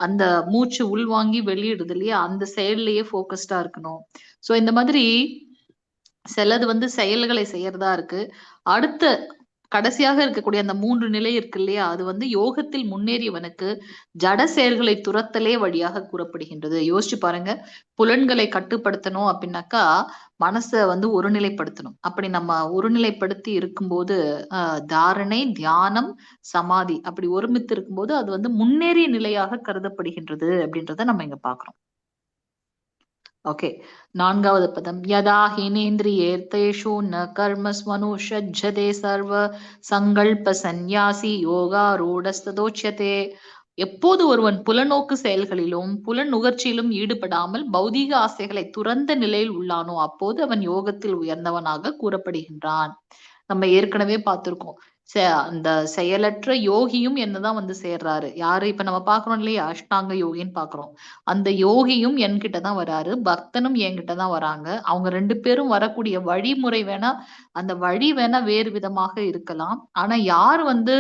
அந்த மூச்சு உள்வாங்கி வெளியிடுது இல்லையா, அந்த செயல்லயே போக்கஸ்டா இருக்கணும். சோ இந்த மாதிரி சிலது வந்து செயல்களை செய்யறதா இருக்கு. அடுத்த கடைசியாக இருக்கக்கூடிய அந்த 3 நிலை இருக்கு இல்லையா, அது வந்து யோகத்தில் முன்னேறியவனுக்கு ஜட செயல்களை துரத்தலே வழியாக கூறப்படுகின்றது. யோசிச்சு பாருங்க, புலன்களை கட்டுப்படுத்தணும் அப்படின்னாக்கா மனசை வந்து ஒருநிலைப்படுத்தணும். அப்படி நம்ம ஒருநிலைப்படுத்தி இருக்கும்போது தாரணை, தியானம், சமாதி அப்படி ஒருமித்து இருக்கும்போது அது வந்து முன்னேறிய நிலையாக கருதப்படுகின்றது அப்படின்றத நம்ம இங்க பாக்குறோம். ஓகே. 4வது பதம். யதா ஹினேந்திரியேர்த்தேஷு ந கர்மஸ்வனுஷஜ்ஜதே சர்வ சங்கல்ப சந்நியாசி யோகாரூடஸ்ததோச்யதே. எப்போது ஒருவன் புலனோக்கு செயல்களிலும் புலன் நுகர்ச்சியிலும் ஈடுபடாமல் பௌதீக ஆசைகளை துறந்த நிலையில் உள்ளானோ அப்போது அவன் யோகத்தில் உயர்ந்தவனாக கூறப்படுகின்றான். நம்ம ஏற்கனவே பார்த்திருக்கோம். அந்த செயலற்ற யோகியும் என்னதான் வந்து சேர்றாரு. யாரு? இப்ப நம்ம பாக்குறோம் இல்லையா, அஷ்டாங்க யோகின்னு பாக்குறோம். அந்த யோகியும் என்கிட்டதான் வராரு, பக்தனும் என்கிட்டதான் வராங்க. அவங்க 2 பேரும் வரக்கூடிய வழிமுறை வேணா, அந்த வழி வேணா வேறு விதமாக இருக்கலாம். ஆனா யார் வந்து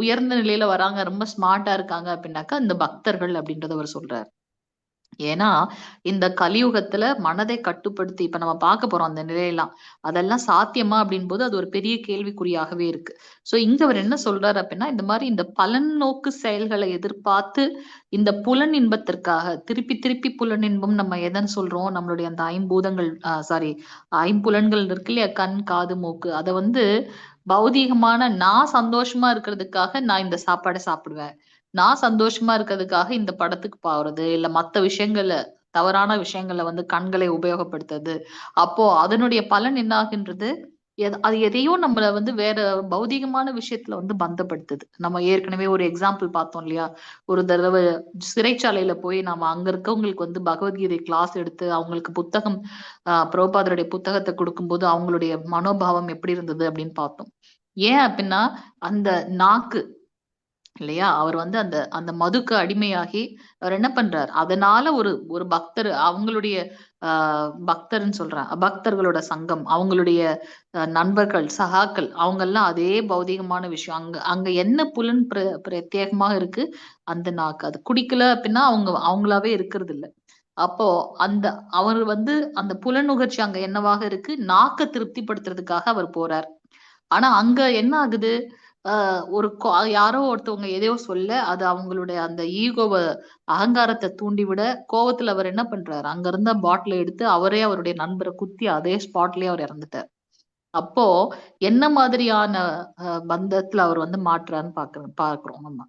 உயர்ந்த நிலையில வராங்க, ரொம்ப ஸ்மார்ட்டா இருக்காங்க அப்படின்னாக்கா இந்த பக்தர்கள் அப்படின்றத அவர் சொல்றாரு. ஏன்னா இந்த கலியுகத்துல மனதை கட்டுப்படுத்தி இப்ப நம்ம பார்க்க போறோம் அந்த நிலையெல்லாம். அதெல்லாம் சாத்தியமா அப்படின் போது அது ஒரு பெரிய கேள்விக்குறியாகவே இருக்கு. சோ இங்க அவர் என்ன சொல்றாரு அப்படின்னா, இந்த மாதிரி இந்த பலன் நோக்கு செயல்களை எதிர்பார்த்து இந்த புலன் இன்பத்திற்காக திருப்பி திருப்பி புலன் இன்பம் நம்ம எதன்னு சொல்றோம், நம்மளுடைய அந்த ஐம்பூதங்கள் ஐம்புலன்கள் இருக்கு இல்லையா, கண் காது மூக்கு, அதை வந்து பௌதீகமான நான் சந்தோஷமா இருக்கிறதுக்காக நான் இந்த சாப்பாடை சாப்பிடுவேன், நான் சந்தோஷமா இருக்கிறதுக்காக இந்த படத்துக்கு போறது, இல்ல மத்த விஷயங்கள்ல தவறான விஷயங்கள்ல வந்து கண்களை உபயோகப்படுத்துறது. அப்போ அதனுடைய பலன் என்ன ஆகின்றது? அது எதையோ நம்மள வந்து வேற பௌதீகமான விஷயத்துல வந்து பந்தப்படுத்துது. நம்ம ஏற்கனவே ஒரு எக்ஸாம்பிள் பார்த்தோம் இல்லையா? ஒரு தடவை சிறைச்சாலையில போய் நாம அங்க இருக்கவங்களுக்கு வந்து பகவத்கீதை கிளாஸ் எடுத்து அவங்களுக்கு புத்தகம் பிரபுபாதருடைய புத்தகத்தை கொடுக்கும்போது அவங்களுடைய மனோபாவம் எப்படி இருந்தது அப்படின்னு பார்த்தோம். ஏன் அப்படின்னா அந்த நாக்கு இல்லையா, அவர் வந்து அந்த அந்த மதுக்கு அடிமையாகி அவர் என்ன பண்றார், அதனால ஒரு ஒரு பக்தர் அவங்களுடைய பக்தர்ன்னு சொல்றேன், பக்தர்களோட சங்கம், அவங்களுடைய நண்பர்கள் சகாக்கள் அவங்க எல்லாம் அதே பௌதீகமான விஷயம். அங்க அங்க என்ன புலன் பிரத்யேகமாக இருக்கு, அந்த நாக்கு. அது குடிக்கல அப்படின்னா அவங்களாவே இருக்கிறது இல்ல. அப்போ அந்த அவர் வந்து அந்த புலனுகர்ச்சி அங்க என்னவாக இருக்கு, நாக்க திருப்திப்படுத்துறதுக்காக அவர் போறார். ஆனா அங்க என்ன ஆகுது, ஒரு யாரோ ஒருத்தவங்க எதையோ சொல்ல அது அவங்களுடைய அந்த ஈகோவ அகங்காரத்தை தூண்டிவிட கோவத்துல அவர் என்ன பண்றாரு, அங்க இருந்த பாட்டில எடுத்து அவரே அவருடைய நண்பரை குத்தி அதே ஸ்பாட்லயே அவர் இறந்துட்டார். அப்போ என்ன மாதிரியான பந்தத்துல அவர் வந்து மாற்றான்னு பாக்குறோம் நம்ம.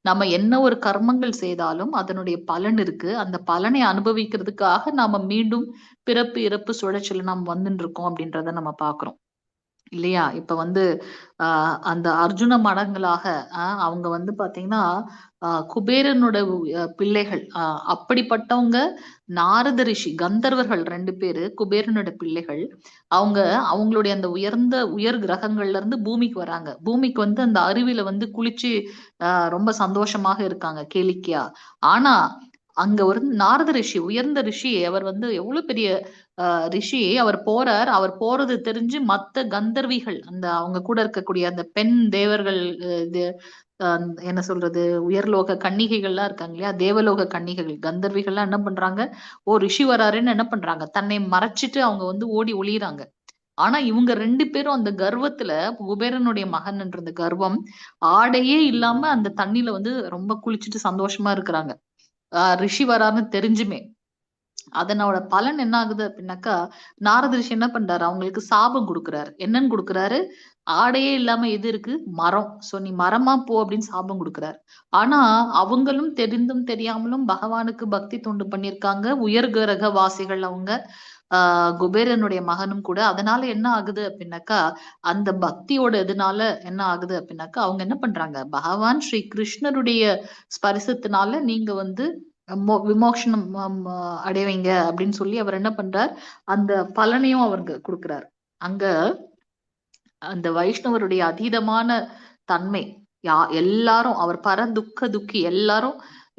நம்ம என்ன ஒரு கர்மங்கள் செய்தாலும் அதனுடைய பலன் இருக்கு. அந்த பலனை அனுபவிக்கிறதுக்காக நாம மீண்டும் பிறப்பு இறப்பு சுழற்சியில நாம் வந்துட்டு இருக்கோம் அப்படின்றத நம்ம பாக்குறோம் இல்லையா? இப்ப வந்து அந்த அர்ஜுன மடங்களாக அவங்க வந்து பாத்தீங்கன்னா குபேரனோட பிள்ளைகள். அப்படிப்பட்டவங்க நாரத ரிஷி கந்தர்வர்கள் 2 பேரு குபேரனோட பிள்ளைகள். அவங்க அவங்களுடைய அந்த உயர் கிரகங்கள்ல இருந்து பூமிக்கு வராங்க. பூமிக்கு வந்து அந்த அருவியில வந்து குளிச்சு ரொம்ப சந்தோஷமாக இருக்காங்க கேளிக்கையா. ஆனா அங்க ஒரு நாரத ரிஷி, உயர்ந்த ரிஷி, அவர் வந்து எவ்வளவு பெரிய ரிஷி, அவர் போறார். அவர் போறது தெரிஞ்சு மத்த கந்தர்விகள், அந்த அவங்க கூட இருக்கக்கூடிய அந்த பெண் தேவர்கள், இது என்ன சொல்றது, உயர்லோக கன்னிகைகள்லாம் இருக்காங்க இல்லையா, தேவலோக கன்னிகைகள் கந்தர்விகள்லாம் என்ன பண்றாங்க, ஓ ரிஷி வராருன்னு என்ன பண்றாங்க, தன்னை மறைச்சிட்டு அவங்க வந்து ஓடி ஒளியறாங்க. ஆனா இவங்க 2 பேரும் அந்த கர்வத்துல, குபேரனுடைய மகன்ன்ற அந்த கர்வம், ஆடையே இல்லாம அந்த தண்ணியில வந்து ரொம்ப குளிச்சுட்டு சந்தோஷமா இருக்கிறாங்க. ரிஷி வராருன்னு தெரிஞ்சுமே. அதனோட பலன் என்ன ஆகுது அப்படின்னாக்கா, நாரத ரிஷி என்ன பண்றாரு, அவங்களுக்கு சாபம் கொடுக்கிறாரு. என்னன்னு கொடுக்கிறாரு, ஆடையே இல்லாம எது இருக்கு, மரம். சோ நீ மரமா போ அப்படின்னு சாபம் கொடுக்கிறாரு. ஆனா அவங்களும் தெரிந்தும் தெரியாமலும் பகவானுக்கு பக்தி தொண்டு பண்ணிருக்காங்க. உயர் கிரக வாசிகள் அவங்க. குபேரனுடைய மகனும் கூட. அதனால என்ன ஆகுது அப்படின்னாக்கா, அந்த பக்தியோட இதனால என்ன ஆகுது அப்படின்னாக்கா, அவங்க என்ன பண்றாங்க, பகவான் ஸ்ரீ கிருஷ்ணருடைய ஸ்பரிசத்தினால நீங்க வந்து விமோசனம் அடைவீங்க அப்படின்னு சொல்லி அவர் என்ன பண்றார், அந்த பலனையும் அவருக்கு கொடுக்கிறார். அங்க அந்த வைஷ்ணவருடைய அதீதமான தன்மை, எல்லாரும் அவர் துக்கி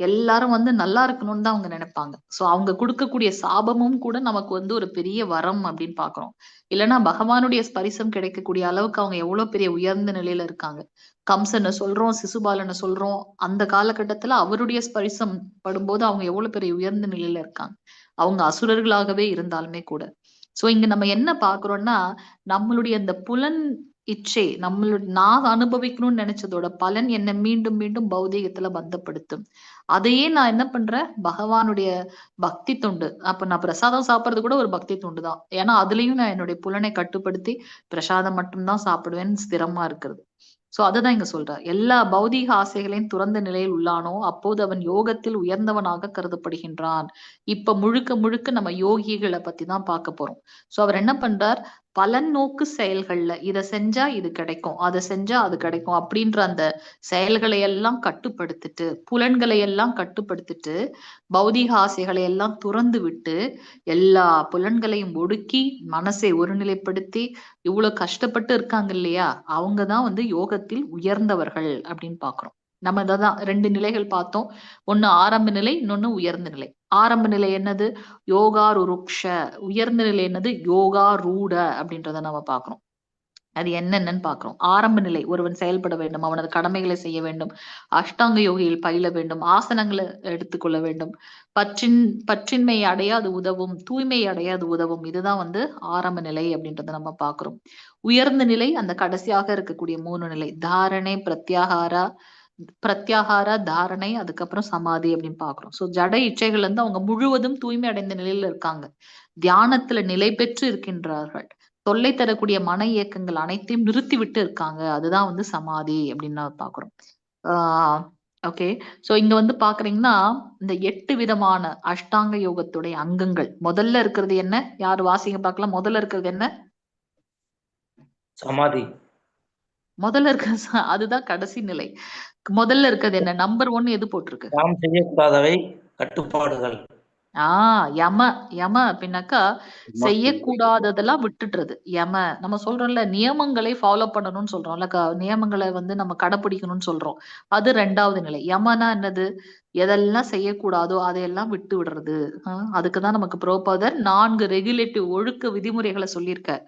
எல்லாரும் வந்து நல்லா இருக்கணும்னு தான் அவங்க நினைப்பாங்க. சோ அவங்க கொடுக்கக்கூடிய சாபமும் கூட நமக்கு வந்து ஒரு பெரிய வரம் அப்படின்னு பாக்குறோம். இல்லைன்னா பகவானுடைய ஸ்பரிசம் கிடைக்கக்கூடிய அளவுக்கு அவங்க எவ்வளவு பெரிய உயர்ந்த நிலையில இருக்காங்க. கம்சனை சொல்றோம், சிசுபாலனை சொல்றோம், அந்த காலகட்டத்துல அவருடைய ஸ்பரிசம் படும்போது அவங்க எவ்வளவு பெரிய உயர்ந்த நிலையில இருக்காங்க, அவங்க அசுரர்களாகவே இருந்தாலுமே கூட. சோ இங்க நம்ம என்ன பாக்குறோம்னா, நம்மளுடைய அந்த புலன் இச்சை, நான் அனுபவிக்கணும்னு நினைச்சதோட பலன் என்ன மீண்டும் மீண்டும் பௌதீகத்துல பந்தப்படுத்தும். அதையே நான் என்ன பண்றேன், பகவானுடைய பக்தி தொண்டு. அப்ப நான் பிரசாதம் சாப்பிடுறது கூட ஒரு பக்தி தொண்டு தான். ஏன்னா அதுலயும் நான் என்னுடைய புலனை கட்டுப்படுத்தி பிரசாதம் மட்டும்தான் சாப்பிடுவேன்னு ஸ்திரமா இருக்கிறது. சோ அததான் இங்க சொல்றார். எல்லா பௌதீக ஆசைகளையும் துறந்த நிலையில் உள்ளானோ அப்போது அவன் யோகத்தில் உயர்ந்தவனாக கருதப்படுகின்றான். இப்ப முழுக்க முழுக்க நம்ம யோகிகளை பத்தி தான் பார்க்க போறோம். சோ அவர் என்ன பண்றார், பலன் நோக்கு செயல்கள்ல இதை செஞ்சா இது கிடைக்கும், அதை செஞ்சா அது கிடைக்கும் அப்படின்ற அந்த செயல்களை எல்லாம் கட்டுப்படுத்திட்டு, புலன்களை எல்லாம் கட்டுப்படுத்திட்டு, பௌதீக ஆசைகளை எல்லாம் துறந்து விட்டு, எல்லா புலன்களையும் ஒடுக்கி மனசை ஒருநிலைப்படுத்தி இவ்வளவு கஷ்டப்பட்டு இருக்காங்க இல்லையா, அவங்கதான் வந்து யோகத்தில் உயர்ந்தவர்கள் அப்படின்னு பாக்குறோம். நம்ம இதான் 2 நிலைகள் பார்த்தோம். ஒண்ணு ஆரம்ப நிலை, இன்னொன்னு உயர்ந்த நிலை. ஆரம்ப நிலை என்னது, யோகா ருருக்ஷ. உயர்ந்த நிலை என்னது, யோகா ரூட அப்படின்றத நம்ம பாக்குறோம். அது என்னென்னு பாக்குறோம். ஆரம்ப நிலை, ஒருவன் செயல்பட வேண்டும், அவனது கடமைகளை செய்ய வேண்டும், அஷ்டாங்க யோகியில் பயில வேண்டும், ஆசனங்களை எடுத்துக்கொள்ள வேண்டும், பற்றின்மை அடைய அது உதவும், தூய்மை அடைய அது உதவும். இதுதான் வந்து ஆரம்ப நிலை அப்படின்றத நம்ம பாக்குறோம். உயர்ந்த நிலை அந்த கடைசியாக இருக்கக்கூடிய 3 நிலை, தாரணை, பிரத்யாகாரா, தாரணை, அதுக்கப்புறம் சமாதி அப்படின்னு பாக்குறோம். சோ ஜட இச்சைகள் வந்து அவங்க முழுவதும் தூய்மை அடைந்த நிலையில இருக்காங்க, தியானத்துல நிலை பெற்று இருக்கின்றார்கள், தொல்லை தரக்கூடிய மன இயக்கங்கள் அனைத்தையும் நிறுத்தி விட்டு இருக்காங்க. அதுதான் வந்து சமாதி அப்படின்னு பாக்குறோம். ஓகே. சோ இங்க வந்து பாக்குறீங்கன்னா இந்த 8 விதமான அஷ்டாங்க யோகத்துடைய அங்கங்கள் முதல்ல இருக்கிறது என்ன? யாரு வாசிங்க பார்க்கலாம். முதல்ல இருக்கிறது என்ன? சமாதி. முதல்ல இருக்க அதுதான் கடைசி நிலை. முதல்ல இருக்கிறது என்ன? நம்பர் 1 எது போட்டிருக்கு? நாம் செய்யக்கூடாதவை கட்டுப்பாடுகள். யம அப்படின்னாக்கா செய்யக்கூடாததெல்லாம் விட்டுடுறது. நம்ம சொல்றோம்ல, நியமங்களை ஃபாலோ பண்ணணும்னு சொல்றோம்ல, நியமங்களை வந்து நம்ம கடைப்பிடிக்கணும்னு சொல்றோம். அது 2வது நிலை. யமனா என்னது? எதெல்லாம் செய்யக்கூடாதோ அதையெல்லாம் விட்டு விடுறது. அதுக்குதான் நமக்கு பிரபுபாதர் 4 ரெகுலேட்டிவ் ஒழுக்க விதிமுறைகளை சொல்லியிருக்க.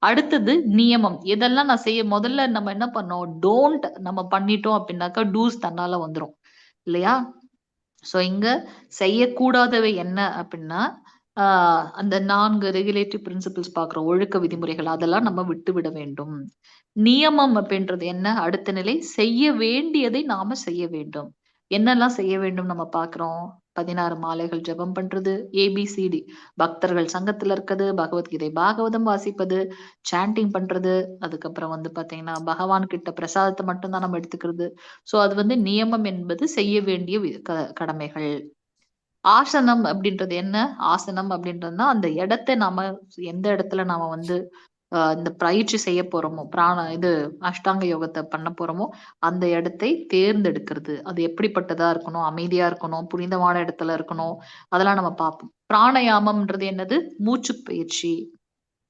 அடுத்தது நியமம். எதெல்லாம் நான் செய்ய முதல்ல நம்ம என்ன பண்ணோம்? டோன்ட் நம்ம பண்ணிட்டோம் அப்படின்னாக்கா டூஸ் தன்னால வந்துரும் இல்லையா? சோ இங்க செய்யக்கூடாதவை என்ன அப்படின்னா அந்த 4 ரெகுலேட்டிவ் பிரின்சிபிள்ஸ் பாக்குறோம், ஒழுக்க விதிமுறைகள், அதெல்லாம் நம்ம விட்டு விட வேண்டும். நியமம் அப்படின்றது என்ன? அடுத்த நிலை, செய்ய வேண்டியதை நாம செய்ய வேண்டும். என்னெல்லாம் செய்ய வேண்டும் நம்ம பாக்குறோம்? 16 மாலைகள் ஜெபம் பண்றது, ABCD பக்தர்கள் சங்கத்துல இருக்குது, பகவத்கீதை பாகவதம் வாசிப்பது, சாண்டிங் பண்றது, அதுக்கப்புறம் வந்து பாத்தீங்கன்னா பகவான் கிட்ட பிரசாதத்தை மட்டும் தான் நம்ம எடுத்துக்கிறது. சோ அது வந்து நியமம் என்பது செய்ய வேண்டிய கடமைகள். ஆசனம் அப்படின்றது என்ன? ஆசனம் அப்படின்றதுனா அந்த இடத்தை நாம எந்த இடத்துல நாம வந்து இந்த பயிற்சி செய்ய போறோமோ, இது அஷ்டாங்க யோகத்தை பண்ண போறோமோ அந்த இடத்தை தேர்ந்தெடுக்கிறது. அது எப்படிப்பட்டதா இருக்கணும்? அமைதியா இருக்கணும், புனிதமான இடத்துல இருக்கணும், அதெல்லாம் நம்ம பார்ப்போம். பிராணயாமம்ன்றது என்னது? மூச்சு பயிற்சி.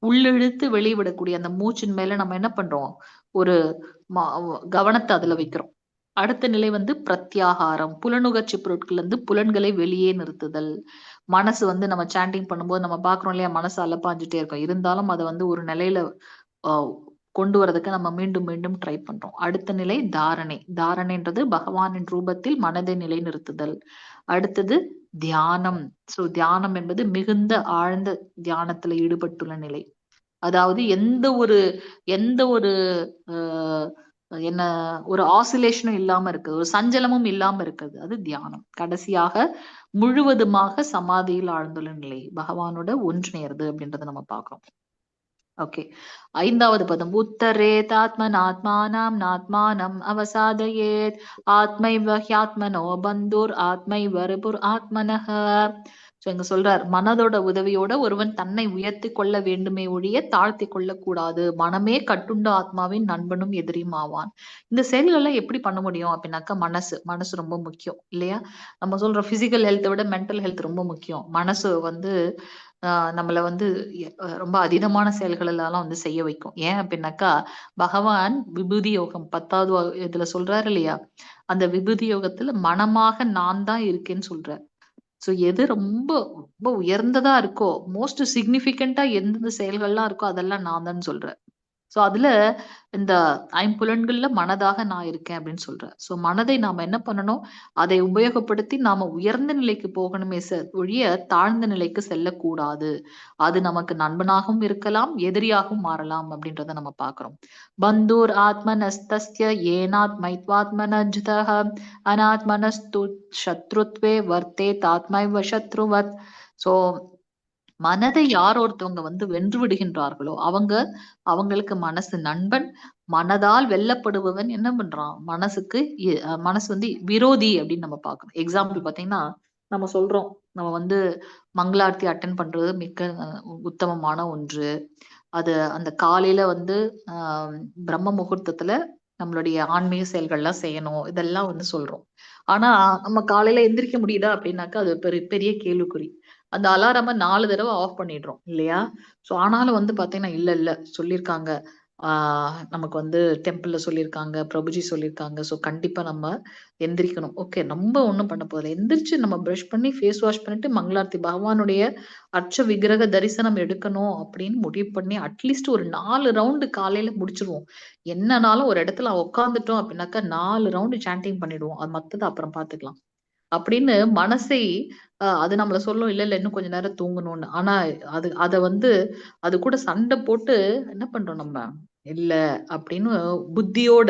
உள்ளிழுத்து வெளிவிடக்கூடிய அந்த மூச்சின் மேல நம்ம என்ன பண்றோம்? ஒரு கவனத்தை அதுல வைக்கிறோம். அடுத்த நிலை வந்து பிரத்யாகாரம். புலனுகர்ச்சி பொருட்கள் வந்து புலன்களை வெளியே நிறுத்துதல். மனசு வந்து நம்ம சாண்டிங் பண்ணும்போது நம்ம பாக்குறோம் இல்லையா, மனசு அலப்பாஞ்சுட்டே இருக்கும், இருந்தாலும் அதை வந்து ஒரு நிலையில கொண்டு வரதுக்கு நம்ம மீண்டும் மீண்டும் ட்ரை பண்றோம். அடுத்த நிலை தாரணை. தாரணைன்றது பகவானின் ரூபத்தில் மனதை நிலைநிறுத்துதல். அடுத்தது தியானம். சோ தியானம் என்பது மிகுந்த ஆழ்ந்த தியானத்துல ஈடுபட்டுள்ள நிலை. அதாவது எந்த ஒரு என்ன ஒரு ஆசிலேஷனும் இல்லாம இருக்குது, ஒரு சஞ்சலமும் இல்லாம இருக்குது, அது தியானம். கடைசியாக முழுவதுமாக சமாதியில் ஆழ்ந்துள்ள நிலை, பகவானோட ஒன்றிணையறது அப்படின்றத நம்ம பார்க்கிறோம். ஓகே. 5வது பதம், உத்தரேதாத்மனாத்மானம் நாத்மானம் அவசாதயேத் ஆத்மைவ ஹ்யாத்மனோ பந்துர் ஆத்மைவ ரிபுர் ஆத்மனஹ. சோ இங்க சொல்றார், மனதோட உதவியோட ஒருவன் தன்னை உயர்த்தி கொள்ள வேண்டுமே ஒழிய தாழ்த்தி கொள்ள கூடாது. மனமே கட்டுண்ட ஆத்மாவின் நண்பனும் எதிரியும் ஆவான். இந்த செயல்களை எப்படி பண்ண முடியும் அப்படின்னாக்கா மனசு ரொம்ப முக்கியம் இல்லையா? நம்ம சொல்ற பிசிக்கல் ஹெல்த்தை விட மென்டல் ஹெல்த் ரொம்ப முக்கியம். மனசு வந்து நம்மள வந்து ரொம்ப அதீதமான செயல்கள் எல்லாம் வந்து செய்ய வைக்கும். ஏன் அப்படின்னாக்கா பகவான் விபூதி யோகம் 10வது இதுல சொல்றாரு இல்லையா, அந்த விபூதி யோகத்துல மனமாக நான் தான் இருக்கேன்னு சொல்றார். சோ எது ரொம்ப ரொம்ப உயர்ந்ததா இருக்கோ, மோஸ்ட் சிக்னிபிகண்டா எந்தெந்த செயல்கள்லாம் இருக்கோ அதெல்லாம் நான் தான் சொல்றேன். சோ அதுல இந்த 5 புலன்கள்ல மனதாக நான் இருக்கேன் அப்படின்னு சொல்றேன். சோ மனதை நாம என்ன பண்ணணும்? அதை உபயோகப்படுத்தி நாம உயர்ந்த நிலைக்கு போகணுமே ஒழிய தாழ்ந்த நிலைக்கு செல்லக்கூடாது. அது நமக்கு நண்பனாகவும் இருக்கலாம், எதிரியாகவும் மாறலாம் அப்படின்றத நம்ம பாக்குறோம். பந்தூர் ஆத்மனஸ்தஸ்ய ஏனாத்மைத்வாத்மனஜ்தஹ அனாத்மனஸ்து சத்ருத்வே வர்த்தே தாத்மைவ சத்ருவத். சோ மனதை யார் ஒருத்தவங்க வந்து வென்று விடுகின்றார்களோ அவங்களுக்கு மனசு நண்பன். மனதால் வெல்லப்படுபவன் என்ன பண்றான்? மனசு வந்து விரோதி அப்படின்னு நம்ம பார்க்கணும். எக்ஸாம்பிள் பாத்தீங்கன்னா, நம்ம சொல்றோம், நம்ம வந்து மங்களார்த்தி அட்டன் பண்றது மிக்க உத்தமமான ஒன்று. அது அந்த காலையில வந்து பிரம்ம முகூர்த்தத்துல நம்மளுடைய ஆன்மீக செயல்கள்லாம் செய்யணும், இதெல்லாம் வந்து சொல்றோம். ஆனா நம்ம காலையில எந்திரிக்க முடியுதா அப்படின்னாக்கா அது பெரிய கேள்விக்குறி. அந்த அலாரம 4 தடவை ஆஃப் பண்ணிடுறோம் இல்லையா? சோ ஆனாலும் வந்து பாத்தீங்கன்னா இல்ல சொல்லியிருக்காங்க, நமக்கு வந்து டெம்பிள்ல சொல்லியிருக்காங்க, பிரபுஜி சொல்லியிருக்காங்க. ஸோ கண்டிப்பா நம்ம எந்திரிக்கணும். ஓகே, நம்ம ஒண்ணும் பண்ண போதில்ல. எந்திரிச்சு நம்ம பிரஷ் பண்ணி ஃபேஸ் வாஷ் பண்ணிட்டு மங்களார்த்தி பகவானுடைய அர்ச்ச விக்கிரக தரிசனம் எடுக்கணும் அப்படின்னு முடிவு பண்ணி அட்லீஸ்ட் ஒரு 4 ரவுண்டு காலையில முடிச்சிருவோம். என்னனாலும் ஒரு இடத்துல உட்காந்துட்டோம் அப்படின்னாக்கா 4 ரவுண்டு சாண்டிங் பண்ணிடுவோம். அது மத்தது அப்புறம் பார்த்துக்கலாம் அப்படின்னு மனசை அது நம்மள சொல்லும், இல்ல இல்ல இன்னும் கொஞ்ச நேரம் தூங்கணும்னு. ஆனா அத வந்து அது கூட சண்டை போட்டு என்ன பண்றோம் நம்ம, இல்ல அப்படின்னு புத்தியோட,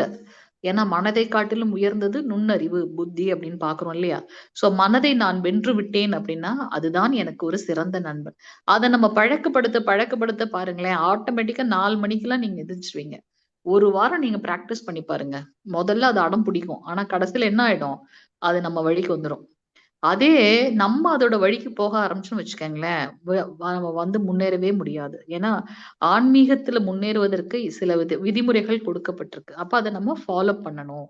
ஏன்னா மனதை காட்டிலும் உயர்ந்தது நுண்ணறிவு புத்தி அப்படின்னு பாக்குறோம் இல்லையா? சோ மனதை நான் வென்று விட்டேன் அப்படின்னா அதுதான் எனக்கு ஒரு சிறந்த நண்பன். அதை நம்ம பழக்கப்படுத்த பாருங்களேன், ஆட்டோமேட்டிக்கா 4 மணிக்கெல்லாம் நீங்க எதிர்ச்சிருவீங்க. ஒரு வாரம் நீங்க பிராக்டிஸ் பண்ணி பாருங்க. முதல்ல அது அடம் பிடிக்கும், ஆனா கடைசியில என்ன ஆயிடும், அது நம்ம வழிக்கு வந்துரும். அதே நம்ம அதோட வழிக்கு போக ஆரம்பிச்சோம்னு வச்சுக்கோங்களேன், நம்ம வந்து முன்னேறவே முடியாது. ஏன்னா ஆன்மீகத்துல முன்னேறுவதற்கு சில விதிமுறைகள் கொடுக்கப்பட்டிருக்கு. அப்ப அதை நம்ம ஃபாலோ பண்ணணும்.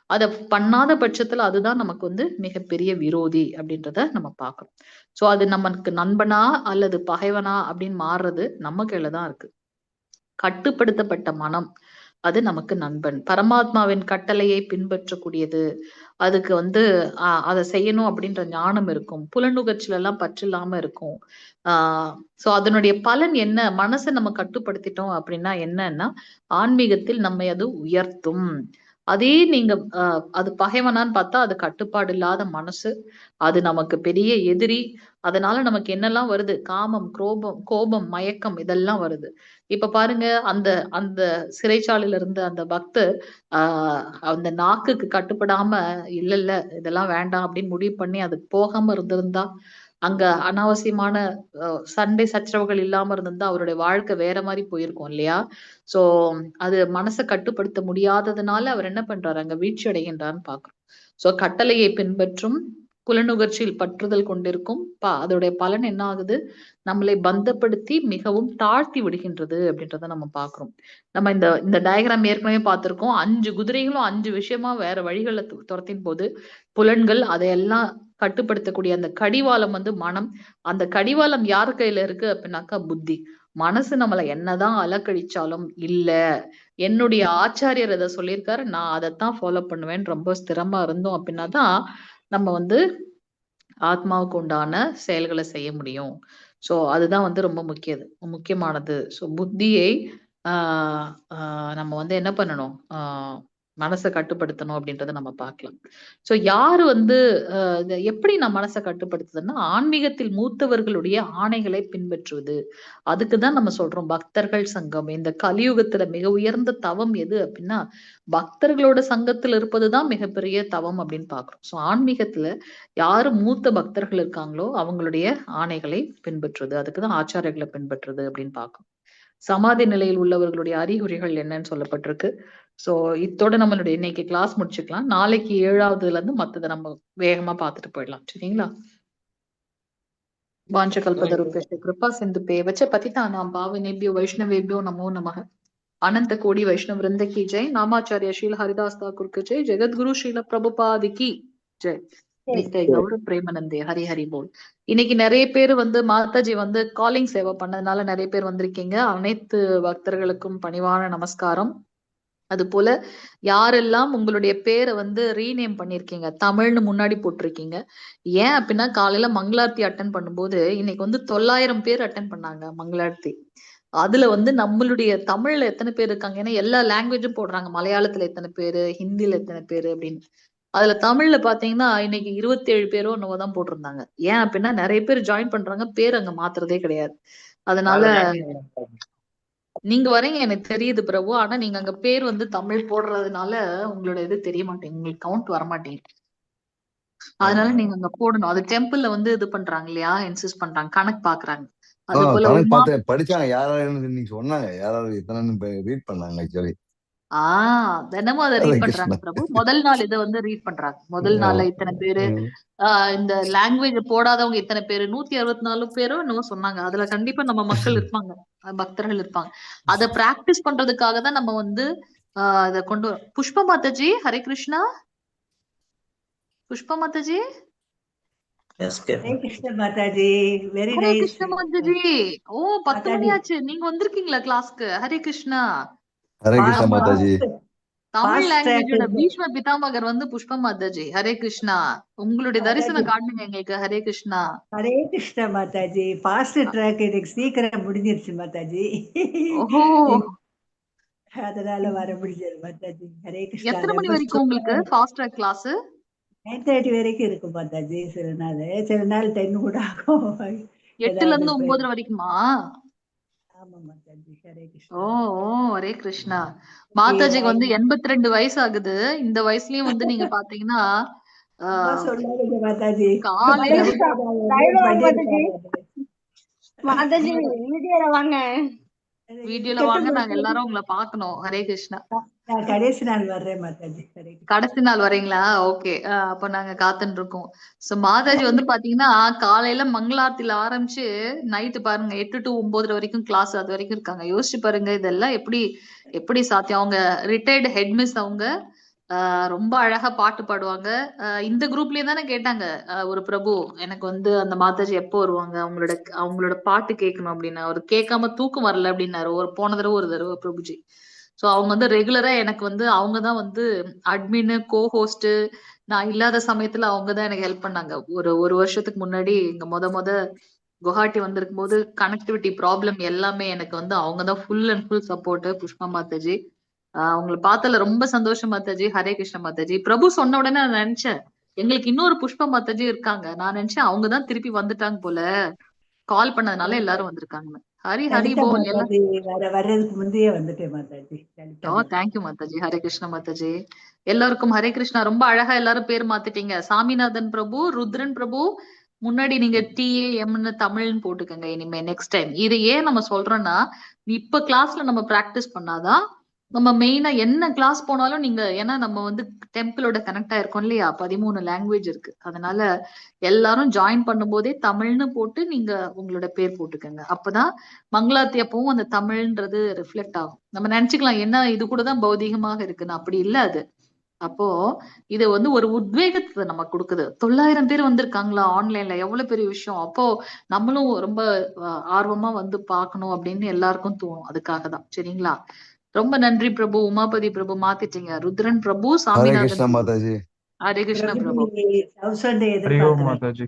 அத பண்ணாத பட்சத்துல அதுதான் நமக்கு வந்து மிகப்பெரிய விரோதி அப்படின்றத நம்ம பார்க்கணும். சோ அது நமக்கு நண்பனா அல்லது பகைவனா அப்படின்னு மாறுறது நம்ம கையில தான் இருக்கு. கட்டுப்படுத்தப்பட்ட மனம் அது நமக்கு நண்பன். பரமாத்மாவின் கட்டளையை பின்பற்றக்கூடியது. அதுக்கு வந்து அதை செய்யணும் அப்படின்ற ஞானம் இருக்கும். புலனுகர்ச்சில எல்லாம் பற்று இல்லாம இருக்கும். சோ அதனுடைய பலன் என்ன? மனசை நம்ம கட்டுப்படுத்திட்டோம் அப்படின்னா என்னன்னா, ஆன்மீகத்தில் நம்மை அது உயர்த்தும். அதே நீங்க அது பகைவனான்னு பார்த்தா அது கட்டுப்பாடு இல்லாத மனசு. அது நமக்கு பெரிய எதிரி. அதனால நமக்கு என்னெல்லாம் வருது? காமம், கோபம், மயக்கம் இதெல்லாம் வருது. இப்ப பாருங்க, அந்த அந்த சிறைச்சாலையில இருந்த அந்த பக்தர் அந்த நாக்குக்கு கட்டுப்படாம இல்ல இல்ல இதெல்லாம் வேண்டாம் அப்படின்னு முடிவு பண்ணி அதுக்கு போகாம இருந்திருந்தா, அங்க அனாவசியமான சண்டை சச்சரவுகள் இல்லாம இருந்திருந்தா அவருடைய வாழ்க்கை வேற மாதிரி போயிருக்கும் இல்லையா? சோ அது மனசை கட்டுப்படுத்த முடியாததுனால அவர் என்ன பண்றாரு, அங்க வீழ்ச்சி அடைகின்றான்னு பாக்குறோம். சோ கட்டளையை பின்பற்றும், புலனுகர்ச்சியில் பற்றுதல் கொண்டிருக்கும் அதோடைய பலன் என்ன ஆகுது, நம்மளை பந்தப்படுத்தி மிகவும் தாழ்த்தி விடுகின்றது அப்படின்றத நம்ம பாக்குறோம். நம்ம இந்த டயக்ராம் ஏற்கனவே பார்த்திருக்கோம். 5 குதிரைகளும் 5 விஷயமா வேற வழிகளை துரத்தின் போது புலன்கள் அதையெல்லாம் கட்டுப்படுத்தக்கூடிய அந்த கடிவாளம் வந்து மனம். அந்த கடிவாளம் யார் கையில இருக்கு அப்படின்னாக்கா புத்தி. மனசு நம்மளை என்னதான் அலக்கழிச்சாலும் இல்ல, என்னுடைய ஆச்சாரியர் இதை சொல்லியிருக்காரு, நான் அதைத்தான் ஃபாலோ பண்ணுவேன் ரொம்ப ஸ்திரமா இருந்தோம் அப்படின்னா தான் நம்ம வந்து ஆத்மாவுக்கு உண்டான செயல்களை செய்ய முடியும். சோ அதுதான் வந்து ரொம்ப முக்கியமானது. சோ புத்தியை நம்ம வந்து என்ன பண்ணணும், மனசை கட்டுப்படுத்தணும் அப்படின்றத நம்ம பார்க்கலாம். சோ யாரு வந்து எப்படி நான் மனசை கட்டுப்படுத்துதுன்னா, ஆன்மீகத்தில் மூத்தவர்களுடைய ஆணைகளை பின்பற்றுவது. அதுக்குதான் நம்ம சொல்றோம் பக்தர்கள் சங்கம். இந்த கலியுகத்துல மிக உயர்ந்த தவம் எது அப்படின்னா, பக்தர்களோட சங்கத்துல இருப்பதுதான் மிகப்பெரிய தவம் அப்படின்னு பாக்குறோம். சோ ஆன்மீகத்துல யாரு மூத்த பக்தர்கள் இருக்காங்களோ அவங்களுடைய ஆணைகளை பின்பற்றுவது, அதுக்குதான் ஆச்சாரியர்களை பின்பற்றுறது அப்படின்னு பார்க்கணும். சமாதி நிலையில் உள்ளவர்களுடைய அறிகுறிகள் என்னன்னு சொல்லப்பட்டிருக்கு. சோ இதோட நம்மளுடைய இன்னைக்கு கிளாஸ் முடிச்சுக்கலாம். நாளைக்கு 7வதுல இருந்து மத்ததை நம்ம வேகமா பார்த்துட்டு போயிடலாம். சரிங்களா? வாஞ்சகல்பதருப்யஸ்ய கிருபா சிந்துபேவ ச பதிதானாம் பாவனேப்யோ வைஷ்ணவேப்யோ நமோ நமः. अनंत कोटि वैष्णव वृंद की जय. नामाचार्य शील हरिदास ठाकुर की जय. जगत गुरु शील प्रभुपाद की जय. நித்திய கௌர பிரேமநந்தே. ஹரி ஹரி போல். இன்னைக்கு நிறைய பேர் வந்து மாதாஜி வந்து காலிங் சேவை பண்ணதுனால நிறைய பேர் வந்திருக்கீங்க. அனைத்து பக்தர்களுக்கும் பணிவான நமஸ்காரம். அது போல யாரெல்லாம் உங்களுடைய பேரை வந்து ரீநேம் பண்ணிருக்கீங்க, தமிழ்னு முன்னாடி போட்டிருக்கீங்க, ஏன் அப்படின்னா காலையில மங்களார்த்தி அட்டன் பண்ணும்போது இன்னைக்கு வந்து 900 பேர் அட்டன் பண்ணாங்க மங்களார்த்தி. அதுல வந்து நம்மளுடைய தமிழ்ல எத்தனை பேர் இருக்காங்க, ஏன்னா எல்லா லாங்குவேஜும் போடுறாங்க, மலையாளத்துல எத்தனை பேரு, ஹிந்தில எத்தனை பேரு அப்படின்னு. அதுல தமிழ்ல பாத்தீங்கன்னா இன்னைக்கு 27 பேரோ என்னவோ தான் போட்டிருந்தாங்க. ஏன் அப்படின்னா நிறைய பேர் ஜாயின் பண்றாங்க, பேர் அங்க மாத்துறதே கிடையாது. அதனால நீங்க வரீங்க எனக்கு தெரியுது பிரபு, ஆனா நீங்க அங்க பேர் வந்து தமிழ் போடுறதுனால உங்களோட இது தெரிய மாட்டேங்குது, உங்களுக்கு கவுண்ட் வர மாட்டேங்குது. அதனால நீங்க அங்க போடணும். அது டெம்பிள்ல வந்து இது பண்றாங்க இல்லையா, இன்சிஸ்ட் பண்றாங்க, கணக்கு பாக்குறாங்க. அது போல பார்த்தேன், படிச்சாங்க யாராவது நீங்க சொன்னாங்க, யாராவது இத்தனை ரீட் பண்ணாங்க ஆக்சுவலி. தினமும் அதை ரீட் பண்றாங்க பிரபு. முதல் நாள் இதை வந்து ரீட் பண்றாங்க. முதல் நாள்ல இத்தனை பேரு, இந்த லாங்குவேஜ் போடாதவங்க இத்தனை பேரு, 164 பேரோ என்னவோ சொன்னாங்க. அதுல கண்டிப்பா நம்ம மக்கள் இருப்பாங்க, பக்தர்கள் இருப்பாங்க. அதை பிராக்டிஸ் பண்றதுக்காக தான் நம்ம வந்து இதை கொண்டு வரோம். புஷ்ப Mataji, Hare Krishna. Pushpa Mataji, Hare Krishna Mataji. Very Hare nice. Krishna Mataji. Oh 10 மணி ஆச்சு, நீங்க வந்திருக்கீங்களா கிளாஸ்க்கு? ஹரே கிருஷ்ணா. ஹரே கிருஷ்ணா மாதாஜி. Tamil Fast லாங்குவேஜோட track. பீஷ்ம பிதாமகர் வந்து புஷ்ப மாதாஜி. ஹரே கிருஷ்ணா. உங்களுடைய தரிசனம் காட்டுங்க எங்களுக்கு. ஹரே கிருஷ்ணா. ஹரே கிருஷ்ணா மாதாஜி. ஃபாஸ்ட் ட்ராக் எனக்கு சீக்கிரம் முடிஞ்சிருச்சு மாதாஜி. ஓஹோ, அதனால வர முடிஞ்சது மாதாஜி. ஹரே கிருஷ்ணா. எத்தனை மணி ரொம்ப வரைக்கும் உங்களுக்கு ஃபாஸ்ட் ட்ராக் கிளாஸ்? 9:30 வரைக்கும் இருக்கும் மாதாஜி. சில நாள் 10 கூட ஆகும். 8ல இருந்து 9 வரைக்குமா? ஆமா மாதாஜி. ஹரே ஓ கிருஷ்ணா. ஓ, ஹரே கிருஷ்ணா. மாதாஜிக்கு வந்து 82 வயசு ஆகுது. இந்த வயசுலயும் வந்து நீங்க பாத்தீங்கன்னா சொல்லாதீங்க மாதாஜி. காலையில மாதாஜி வீடியோல வாங்க. வீடியோல வாங்க, நாங்க எல்லாரும் உங்களை பாக்கணும். ஹரே கிருஷ்ணா. நான் கடைசி நாள் வர்றேன் மாதாஜி. ஹரே கிருஷ்ணா. கடைசி நாள் வரீங்களா? ஓகே. அப்ப நாங்க காத்துட்டு இருக்கோம். சோ மாதாஜி வந்து பாத்தீங்கன்னா காலையில மங்களாரத்தில ஆரம்பிச்சு நைட்டு பாருங்க 8 to 9 வரைக்கும் கிளாஸ் அது வரைக்கும் இருக்காங்க. யோசிச்சு பாருங்க இதெல்லாம் எப்படி எப்படி சாத்தியம். அவங்க ரிட்டையர்டு ஹெட்மிஸ் அவங்க. ரொம்ப அழகா பாட்டு பாடுவாங்க. இந்த குரூப்லயே தானே கேட்டாங்க ஒரு பிரபு எனக்கு வந்து அந்த மாதாஜி எப்போ வருவாங்க, அவங்களோட பாட்டு கேட்கணும் அப்படின்னு. அவர் கேட்காம தூக்கம் வரல அப்படின்னாரு ஒரு போன தடவை ஒரு தடவை பிரபுஜி. சோ அவங்க வந்து ரெகுலரா எனக்கு வந்து அவங்கதான் வந்து அட்மின் கோஹோஸ்ட். நான் இல்லாத சமயத்துல அவங்கதான் எனக்கு ஹெல்ப் பண்ணாங்க. ஒரு வருஷத்துக்கு முன்னாடி இங்க முத குவஹாட்டி வந்திருக்கும் போது கனெக்டிவிட்டி ப்ராப்ளம் எல்லாமே எனக்கு வந்து அவங்கதான் full and full support. Pushpa Mataji அவங்களை பார்த்ததுல ரொம்ப சந்தோஷம் மாதாஜி. ஹரே கிருஷ்ண மாதாஜி. பிரபு சொன்ன உடனே நான் நினைச்சேன் எங்களுக்கு இன்னொரு புஷ்பா மாதாஜி இருக்காங்க. நான் நினைச்சேன் அவங்கதான் திருப்பி வந்துட்டாங்க போல, கால் பண்ணதுனால எல்லாரும் வந்திருக்காங்க. ஹரி ஹரி போல் எல்லாம். வர்றதுக்கு முந்தையே வந்துட்டேன் மாதாஜி. தேங்க்யூ மாதாஜி. ஹரே கிருஷ்ண மாதாஜி. எல்லாருக்கும் ஹரே கிருஷ்ணா. ரொம்ப அழகா எல்லாரும் பேர் மாத்திட்டீங்க. சாமிநாதன் பிரபு, ருத்ரன் பிரபு, முன்னாடி நீங்க TAMன்னு தமிழ்னு போட்டுக்கோங்க இனிமே நெக்ஸ்ட் டைம். இது ஏன் நம்ம சொல்றோம்னா இப்ப கிளாஸ்ல நம்ம பிராக்டிஸ் பண்ணாதான் நம்ம மெயினா என்ன கிளாஸ் போனாலும் நீங்க, ஏன்னா நம்ம வந்து டெம்பிளோட கனெக்ட் ஆயிருக்கோம் இல்லையா, 13 லாங்குவேஜ் இருக்கு. அதனால எல்லாரும் ஜாயின் பண்ணும் போதே தமிழ்னு போட்டு நீங்க உங்களோட பேர் போட்டுக்கோங்க. அப்பதான் மங்களாத்தி அப்பவும் அந்த தமிழ்ன்றது ரிஃப்ளெக்ட் ஆகும். நம்ம நினைச்சுக்கலாம் என்ன இது கூட தான் பௌதிகமாக இருக்குன்னு, அப்படி இல்ல அது. அப்போ இது வந்து ஒரு உத்வேகத்தை நம்ம கொடுக்குது. 900 பேர் வந்திருக்காங்களா ஆன்லைன்ல, எவ்வளவு பெரிய விஷயம். அப்போ நம்மளும் ரொம்ப ஆர்வமா வந்து பார்க்கணும் அப்படின்னு எல்லாருக்கும் தோணும். அதுக்காக தான். சரிங்களா? ரொம்ப நன்றி பிரபு. உமாபதி பிரபு மாத்திட்டீங்க. ருத்ரன் பிரபு, ஹரே சாமிநாதன் கிருஷ்ணா பிரபு. மாதாஜி. ஹரே கிருஷ்ண பிரபு. ஹரி ஓம் மாதாஜி.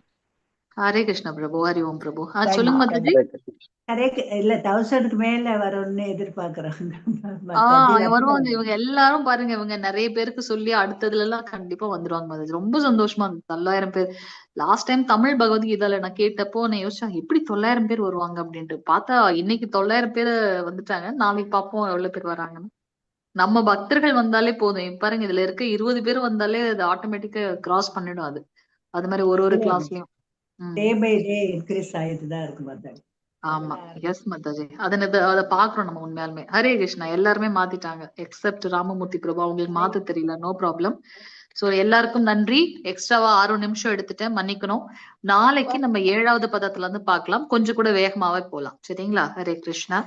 ஹரே கிருஷ்ண பிரபு. ஹரி ஓம் பிரபு. சொல்லுங்க மாதாஜி. இல்ல 1000க்கு மேல வரும்னு எதிர்பார்க்கறாங்க. வருவாங்க. இவங்க எல்லாரும் பாருங்க, இவங்க நிறைய பேருக்கு சொல்லி அடுத்ததுல எல்லாம் கண்டிப்பா வந்துருவாங்க மாதாஜி. ரொம்ப சந்தோஷமா இருந்தது. 900 பேர். லாஸ்ட் டைம் தமிழ் பகவத்கீதால நான் கேட்டப்போ நான் யோசிச்சேன் எப்படி 900 பேர் வருவாங்க அப்படின்ட்டு. பார்த்தா இன்னைக்கு 900 பேர் வந்துட்டாங்க. நாளைக்கு பார்ப்போம் எவ்வளவு பேர் வராங்கன்னு. நம்ம பக்தர்கள் வந்தாலே போதும். இப்ப பாருங்க இதுல இருக்க 20 பேர் வந்தாலே அது ஆட்டோமேட்டிக்கா கிராஸ் பண்ணிடும். அது மாதிரி ஒரு கிளாஸ்லயும் டே பை டே இன்க்ரீஸ் ஆயிட்டு தான் இருக்கு மாதாஜி. ஆமா, எஸ் மாதாஜி. அதை பாக்குறோம் நம்ம உண்மையாலுமே. ஹரே கிருஷ்ணா. எல்லாருமே மாத்திட்டாங்க எக்ஸப்ட் ராமமூர்த்தி பிரபு. அவங்களுக்கு மாத்த தெரியல. No problem. சோ எல்லாருக்கும் நன்றி. எக்ஸ்ட்ராவா 6 நிமிஷம் எடுத்துட்டேன், மன்னிக்கணும். நாளைக்கு நம்ம 7வது பதத்துல இருந்து பார்க்கலாம். கொஞ்சம் கூட வேகமாவே போலாம். சரிங்களா? ஹரே கிருஷ்ணா.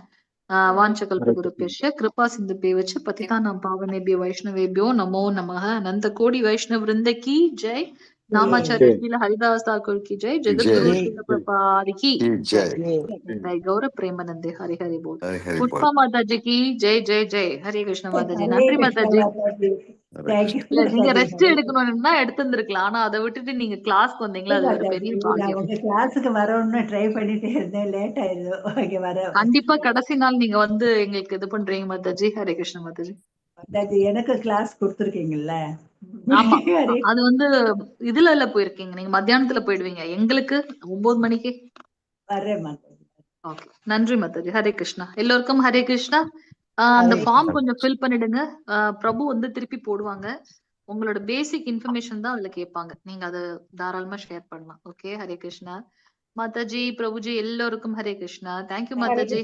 வாஞ்சகல்பகுருப்யஸ்ய கிருபா சிந்துபேவச்ச பதிதானாம் பாவனேபியோ வைஷ்ணவேபியோ நமோ நமः. अनंत कोटि वैष्णव वृंद की जय. नामाचार्य श्रील हरिदास ठाकुर की जय. जगत गुरु श्रील प्रभुपाद की जय. गौर प्रेमानंदे. हरि हरि बोल. पुष्पा माता जी की जय जय जय. हरे कृष्ण माता जी. நன்றி மாதாஜி. இல்ல நீங்க ரெஸ்ட் எடுக்கணும்னா எடுத்துருக்கலாம். ஆனா அதை விட்டுட்டு நீங்க கிளாஸ்க்கு வந்தீங்களா, அது ஒரு பெரிய பாக்கியம். கிளாஸுக்கு வரணும்னு ட்ரை பண்ணிட்டே இருந்தேன். லேட் ஆயிடுது. கண்டிப்பா கடைசி நாள் நீங்க வந்து எங்களுக்கு இது பண்றீங்க மாதாஜி. ஹரே கிருஷ்ண மாதாஜி. எனக்கு கிளாஸ் கொடுத்துருக்கீங்கல்ல. ஆமா, அது வந்து இதுல போயிருக்கீங்க. நீங்க மத்தியானத்துல போயிடுவீங்க. எங்களுக்கு 9 மணிக்கு வர்றேன் மாதாஜி. ஓகே. நன்றி மாதாஜி. ஹரே கிருஷ்ணா. எல்லோருக்கும் ஹரே கிருஷ்ணா. அந்த ஃபார்ம் கொஞ்சம் ஃபில் பண்ணிடுங்க. பிரபு வந்து திருப்பி போடுவாங்க. உங்களோட பேசிக் இன்ஃபர்மேஷன் தான் அதுல கேட்பாங்க. நீங்க அதை தாராளமா ஷேர் பண்ணலாம். ஓகே. ஹரே கிருஷ்ணா. மாதாஜி, பிரபுஜி எல்லோருக்கும் ஹரே கிருஷ்ணா. தேங்க்யூ மாதாஜி.